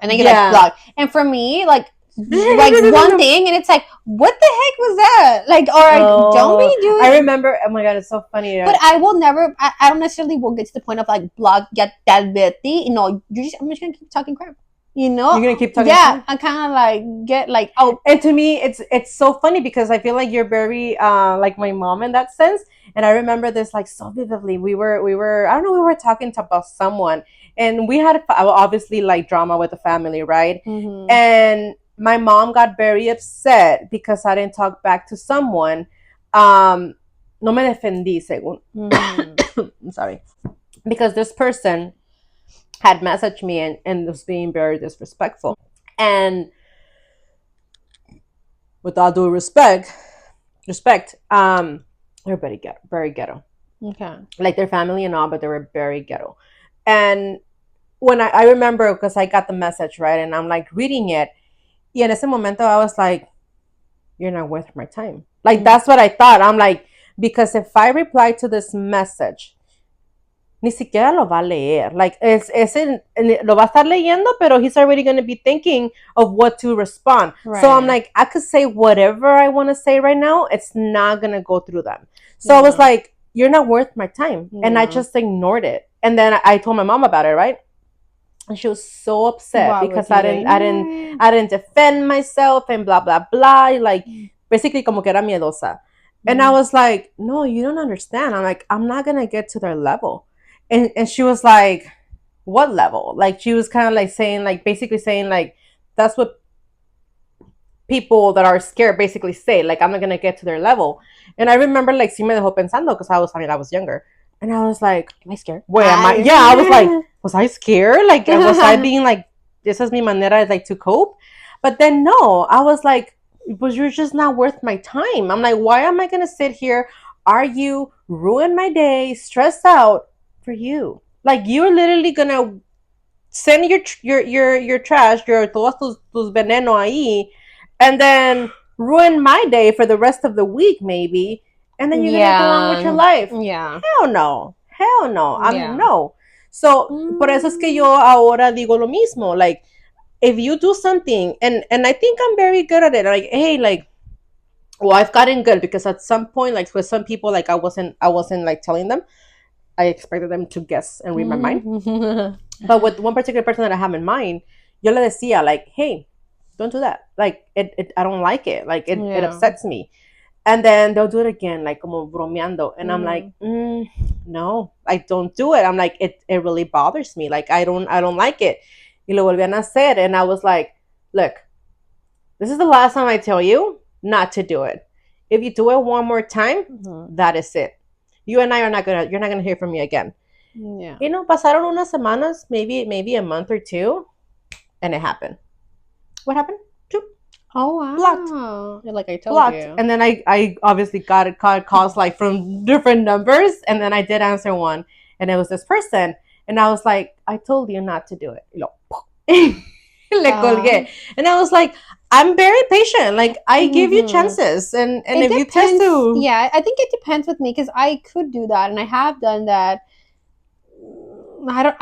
and then you're like blocked. And for me, like one thing, and it's like, what the heck was that? Like, or don't be doing. I remember. Oh my god, it's so funny. But I will never. I don't necessarily will get to the point of like block, get that bitty. I'm just gonna keep talking crap. You're gonna keep talking. Yeah, I kind of like get like And to me, it's so funny because I feel like you're very like my mom in that sense. And I remember this like so vividly. We were I don't know, we were talking about someone, and we had obviously like drama with the family, right? And my mom got very upset because I didn't talk back to someone. No me defendí, según. I'm sorry. Because this person had messaged me and was being very disrespectful. And with all due respect, they're very ghetto. Okay. Like their family and all, but they were very ghetto. And when I remember, because I got the message, right? And I'm like reading it. Y en ese momento, I was like, you're not worth my time. Like, that's what I thought. I'm like, because if I reply to this message, ni siquiera lo va a leer. Like, lo va a estar leyendo, pero he's already going to be thinking of what to respond. Right. So I'm like, I could say whatever I want to say right now. It's not going to go through them. So I was like, you're not worth my time. And I just ignored it. And then I told my mom about it, right? And she was so upset Why because would you say no? I didn't defend myself and blah blah blah. Like basically como que era miedosa. And I was like, no, you don't understand. I'm like, I'm not gonna get to their level. And she was like, what level? Like she was kind of like saying, like basically saying like that's what people that are scared basically say. Like I'm not gonna get to their level. And I remember like sí me dejó pensando because I was younger. And I was like, am I scared? wait, am I? Yeah, I was like, was I scared? Like, was I being like, this is mi manera like to cope? But then no, I was like, but you're just not worth my time. I'm like, why am I gonna sit here, argue, ruin my day, stress out for you? Like, you're literally gonna send your trash, your todos tus veneno ahí, and then ruin my day for the rest of the week, maybe. And then you're gonna go on with your life. Yeah. Hell no. Hell no. I'm Yeah. no. So, por eso es que yo ahora digo lo mismo. Like, if you do something, and I think I'm very good at it. Like, hey, like, well, I've gotten good because at some point, like with some people, like I wasn't like telling them. I expected them to guess and read my mind. But with one particular person that I have in mind, yo le decía like, hey, don't do that. Like, I don't like it. Like, it upsets me. And then they'll do it again, like como bromeando. And I'm like, no, I don't do it. I'm like, it really bothers me. Like, I don't like it. Y lo volvían a hacer. And I was like, look, this is the last time I tell you not to do it. If you do it one more time, that is it. You and I are you're not gonna hear from me again. Yeah. You know, pasaron unas semanas, maybe a month or two, and it happened. What happened? Oh wow. Blocked. Like I told Blocked. you. And then I obviously got calls like from different numbers, and then I did answer one, and it was this person, and I was like, I told you not to do it. Le colgué. And I was like, I'm very patient. Like, I give you chances, and if you test to, yeah, I think it depends with me because I could do that, and I have done that. I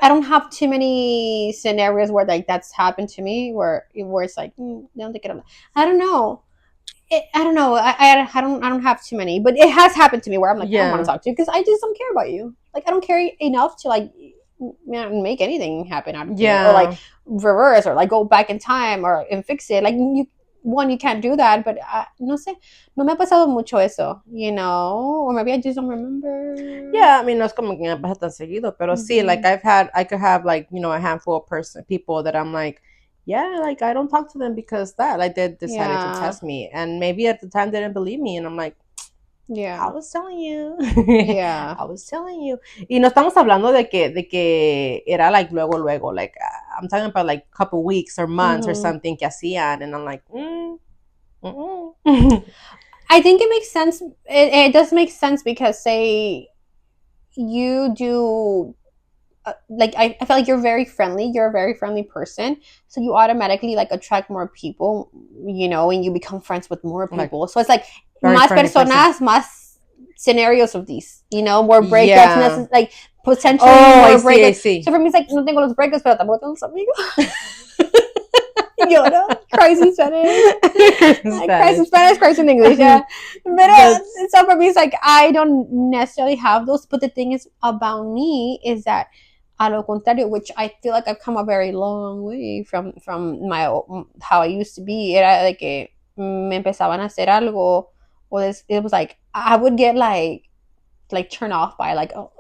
don't have too many scenarios where like that's happened to me where it's like don't take it on. I don't know. I don't know. I don't have too many, but it has happened to me where I'm like I don't want to talk to you because I just don't care about you. Like I don't care enough to like make anything happen out of you or like reverse or like go back in time or and fix it. Like you can't do that, but no sé, no me ha pasado mucho eso, you know, or maybe I just don't remember. Yeah, I mean, no es como que me pasa tan seguido, pero sí, like I could have like, you know, a handful of people that I'm like, yeah, like I don't talk to them because that, like they decided to test me, and maybe at the time they didn't believe me, and I'm like, I was telling you. I was telling you. Y no estamos hablando de que era like luego, like I'm talking about like a couple weeks or months or something que hacían, and I'm like, I think it makes sense. It does make sense because say you do like I feel like you're very friendly. You're a very friendly person, so you automatically like attract more people, you know, and you become friends with more people. Like, so it's like más personas, más scenarios of these, you know, more breakups, like potentially more breakups. Sí. So for me, it's like no tengo los breakups, pero tampoco tengo los amigos. You know, cries in Spanish, cries in English. Yeah, but so for me, it's like I don't necessarily have those. But the thing is about me is that a lo contrario, which I feel like I've come a very long way from my how I used to be. Era de que me empezaban a hacer algo, or it was like I would get like turned off by like, oh,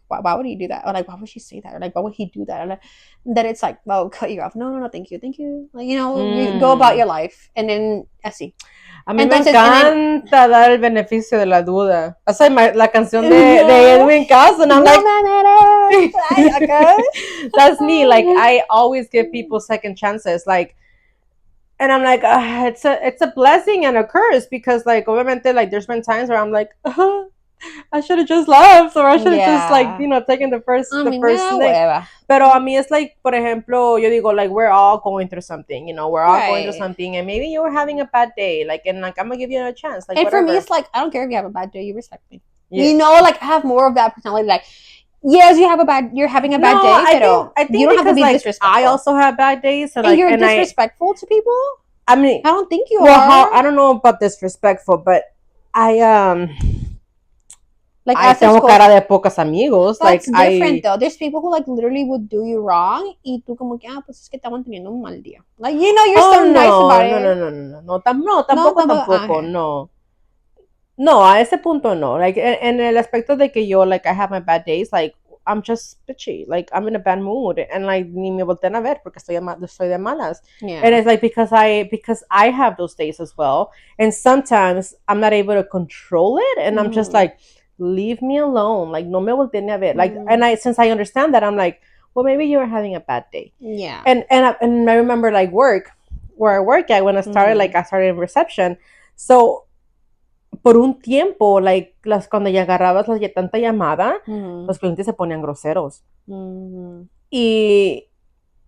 why would he do that, or like why would she say that, or like why would he do that, or like, then it's like, well, cut you off. No, thank you, like, you know, you go about your life, and then así. A mí me encanta dar el beneficio de la duda. O sea, la canción de Edwin Cass, and I'm like, that's me. Like, I always give people second chances. Like, and I'm like, it's a blessing and a curse because, like, obviamente, like, there's been times where I'm like, I should have just left, or I should have just, like, you know, taken the first thing. Pero a mí es like, por ejemplo, yo digo, like, we're all going through something, you know, we're all going through something, and maybe you were having a bad day, like, and like, I'm gonna give you a chance, like, and whatever. For me, it's like, I don't care if you have a bad day, you respect me. Yeah. You know, like, I have more of that personality, like, yes, you're having a bad day, pero I think you don't have to be disrespectful. I also have bad days, so like, and you're disrespectful to people. I mean, I don't think you are. I don't know about disrespectful, but I Like I tengo cara de pocos amigos. That's different though. There's people who like literally would do you wrong y tú como que, pues es que estaban teniendo un mal día. Like, you know, you're so nice about it. No, tampoco, no. No, a ese punto no. Like, en el aspecto de que yo, like, I have my bad days, like, I'm just bitchy. Like, I'm in a bad mood. And, like, ni me voltean a ver porque estoy de malas. Yeah. And it's, like, because I have those days as well. And sometimes I'm not able to control it. And I'm just, like, leave me alone. Like, no me volteen a ver. Like, and since I understand that, I'm like, well, maybe you were having a bad day. Yeah. And I remember, like, where I work at when I started, like, I started in reception. So, por un tiempo, like, cuando ya agarrabas tanta llamada, los clientes se ponían groseros. Y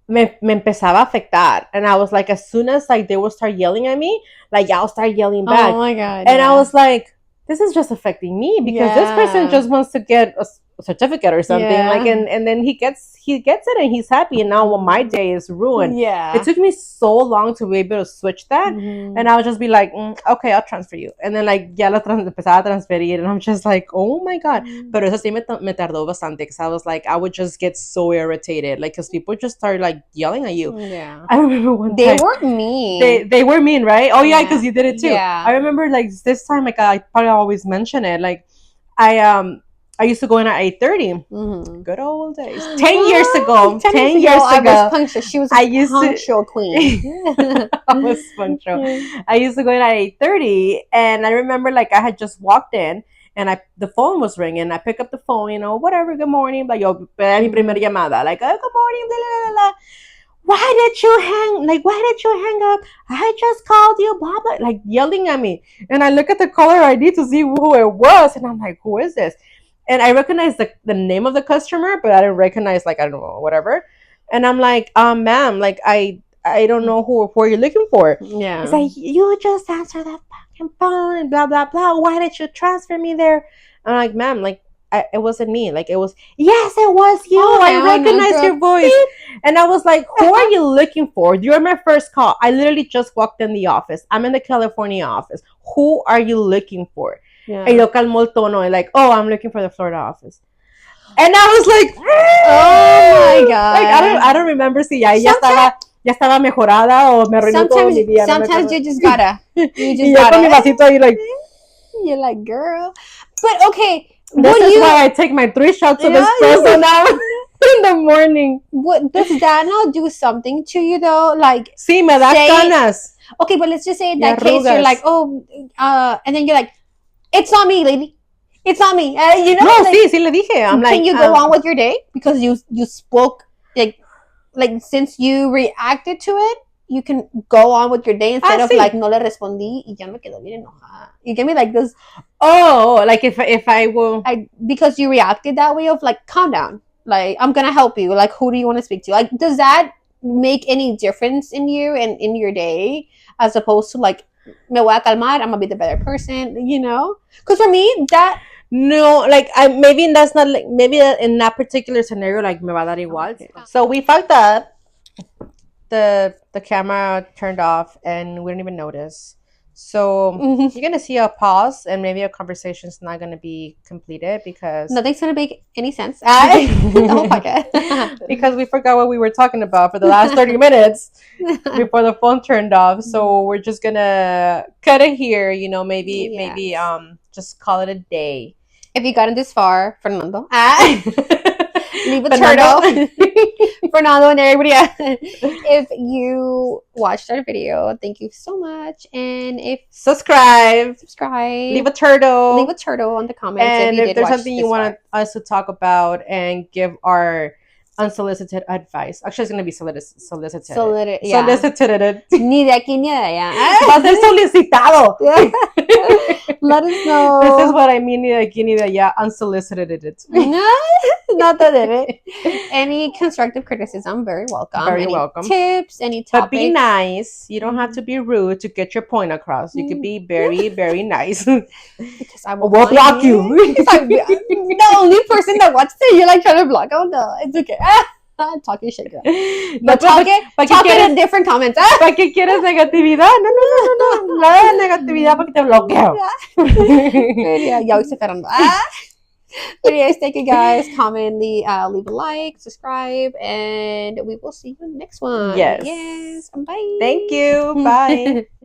me empezaba a afectar. And I was like, as soon as, like, they would start yelling at me, like, I'll start yelling back. Oh my God. And I was like, this is just affecting me because this person just wants to get a certificate or something. Like, and then he gets it and he's happy. And now my day is ruined. Yeah. It took me so long to be able to switch that. And I'll just be like, okay, I'll transfer you. And then, like, ya empezaba a transferir. And I'm just like, oh my God. Pero eso sí me tardó bastante because I was like, I would just get so irritated. Like, because people just started, like, yelling at you. Yeah. I remember one time. They were mean. They were mean, right? Oh, yeah, because you did it too. Yeah. I remember, like, this time, like, I probably always mention it. Like, I used to go in at 8:30. Good old days. 10 years ago. 10 years ago. I was punctual. She was a punctual queen. I was punctual. I used to go in at 8:30, and I remember, like, I had just walked in, and the phone was ringing. I pick up the phone, you know, whatever, good morning, like, yo, mi primera llamada, like, oh, good morning, blah, blah, blah. Why did you hang up? I just called you, blah, blah, like, yelling at me. And I look at the caller ID to see who it was, and I'm like, who is this? And I recognized the name of the customer, but I didn't recognize, like, I don't know, whatever. And I'm like, ma'am, like, I don't know who you're looking for. Yeah. It's like, you just answer that fucking phone and blah, blah, blah. Why did you transfer me there? I'm like, ma'am, like, it wasn't me. Like, it was, yes, it was you. I recognized your voice. And I was like, who are you looking for? You're my first call. I literally just walked in the office. I'm in the California office. Who are you looking for? Yeah. Y lo calmó el tono, like, oh, I'm looking for the Florida office. And I was like, oh my God. Like, I don't remember si ya estaba mejorada o me arruinó todo mi día. Sometimes you just gotta. Y yo con mi vasito ahí, like, you're like, girl. But okay. This is why I take my 3 shots of espresso now in the morning. What does that not do something to you though? Like, sí, me da ganas. Okay, but let's just say in that case you're like, oh, and then you're like, it's not me, lady. It's not me. You know? No, like, sí le dije. I'm like, can you go on with your day because you spoke like since you reacted to it, you can go on with your day instead of like no le respondí y ya me quedo bien enojada. You get me, like this. Oh, like if I will, because you reacted that way of like, calm down. Like, I'm gonna help you. Like, who do you want to speak to? Like, does that make any difference in you and in your day as opposed to like, me voy a calmar, I'm gonna be the better person, you know? Because for me, that. No, like, maybe that's not like, maybe in that particular scenario, like, me va a dar igual. Okay. So we fucked up. The camera turned off and we didn't even notice. So you're gonna see a pause and maybe a conversation's not gonna be completed because nothing's gonna make any sense. The whole podcast. Because we forgot what we were talking about for the last 30 minutes before the phone turned off. So we're just gonna cut it here, you know, maybe just call it a day. If you gotten this far, Fernando. Leave a turtle. Fernando and everybody else. If you watched our video, thank you so much. And if subscribe, leave a turtle on the comments. And if there's something you want us to talk about and give our unsolicited advice. Actually, it's going to be solicited. Solicited. Ni de aquí ni de allá. Va a ser solicitado. Let us know. This is what I mean, ni de aquí ni de allá. Unsolicited. Not that. Any constructive criticism, very welcome. Very welcome. Tips, any topics. But be nice. You don't have to be rude to get your point across. You could be very, very nice. Because I will block you. The only person that watches it, you're like trying to block. Oh no, it's okay. I'm talking shit, girl. But talk it in different comments. ¿Para qué quieres negatividad? No. Nada de negatividad porque te bloqueo. Ya voy separando. But yes, thank you guys. Comment, leave a like, subscribe, and we will see you in the next one. Yes. Yes. Bye. Thank you. Bye.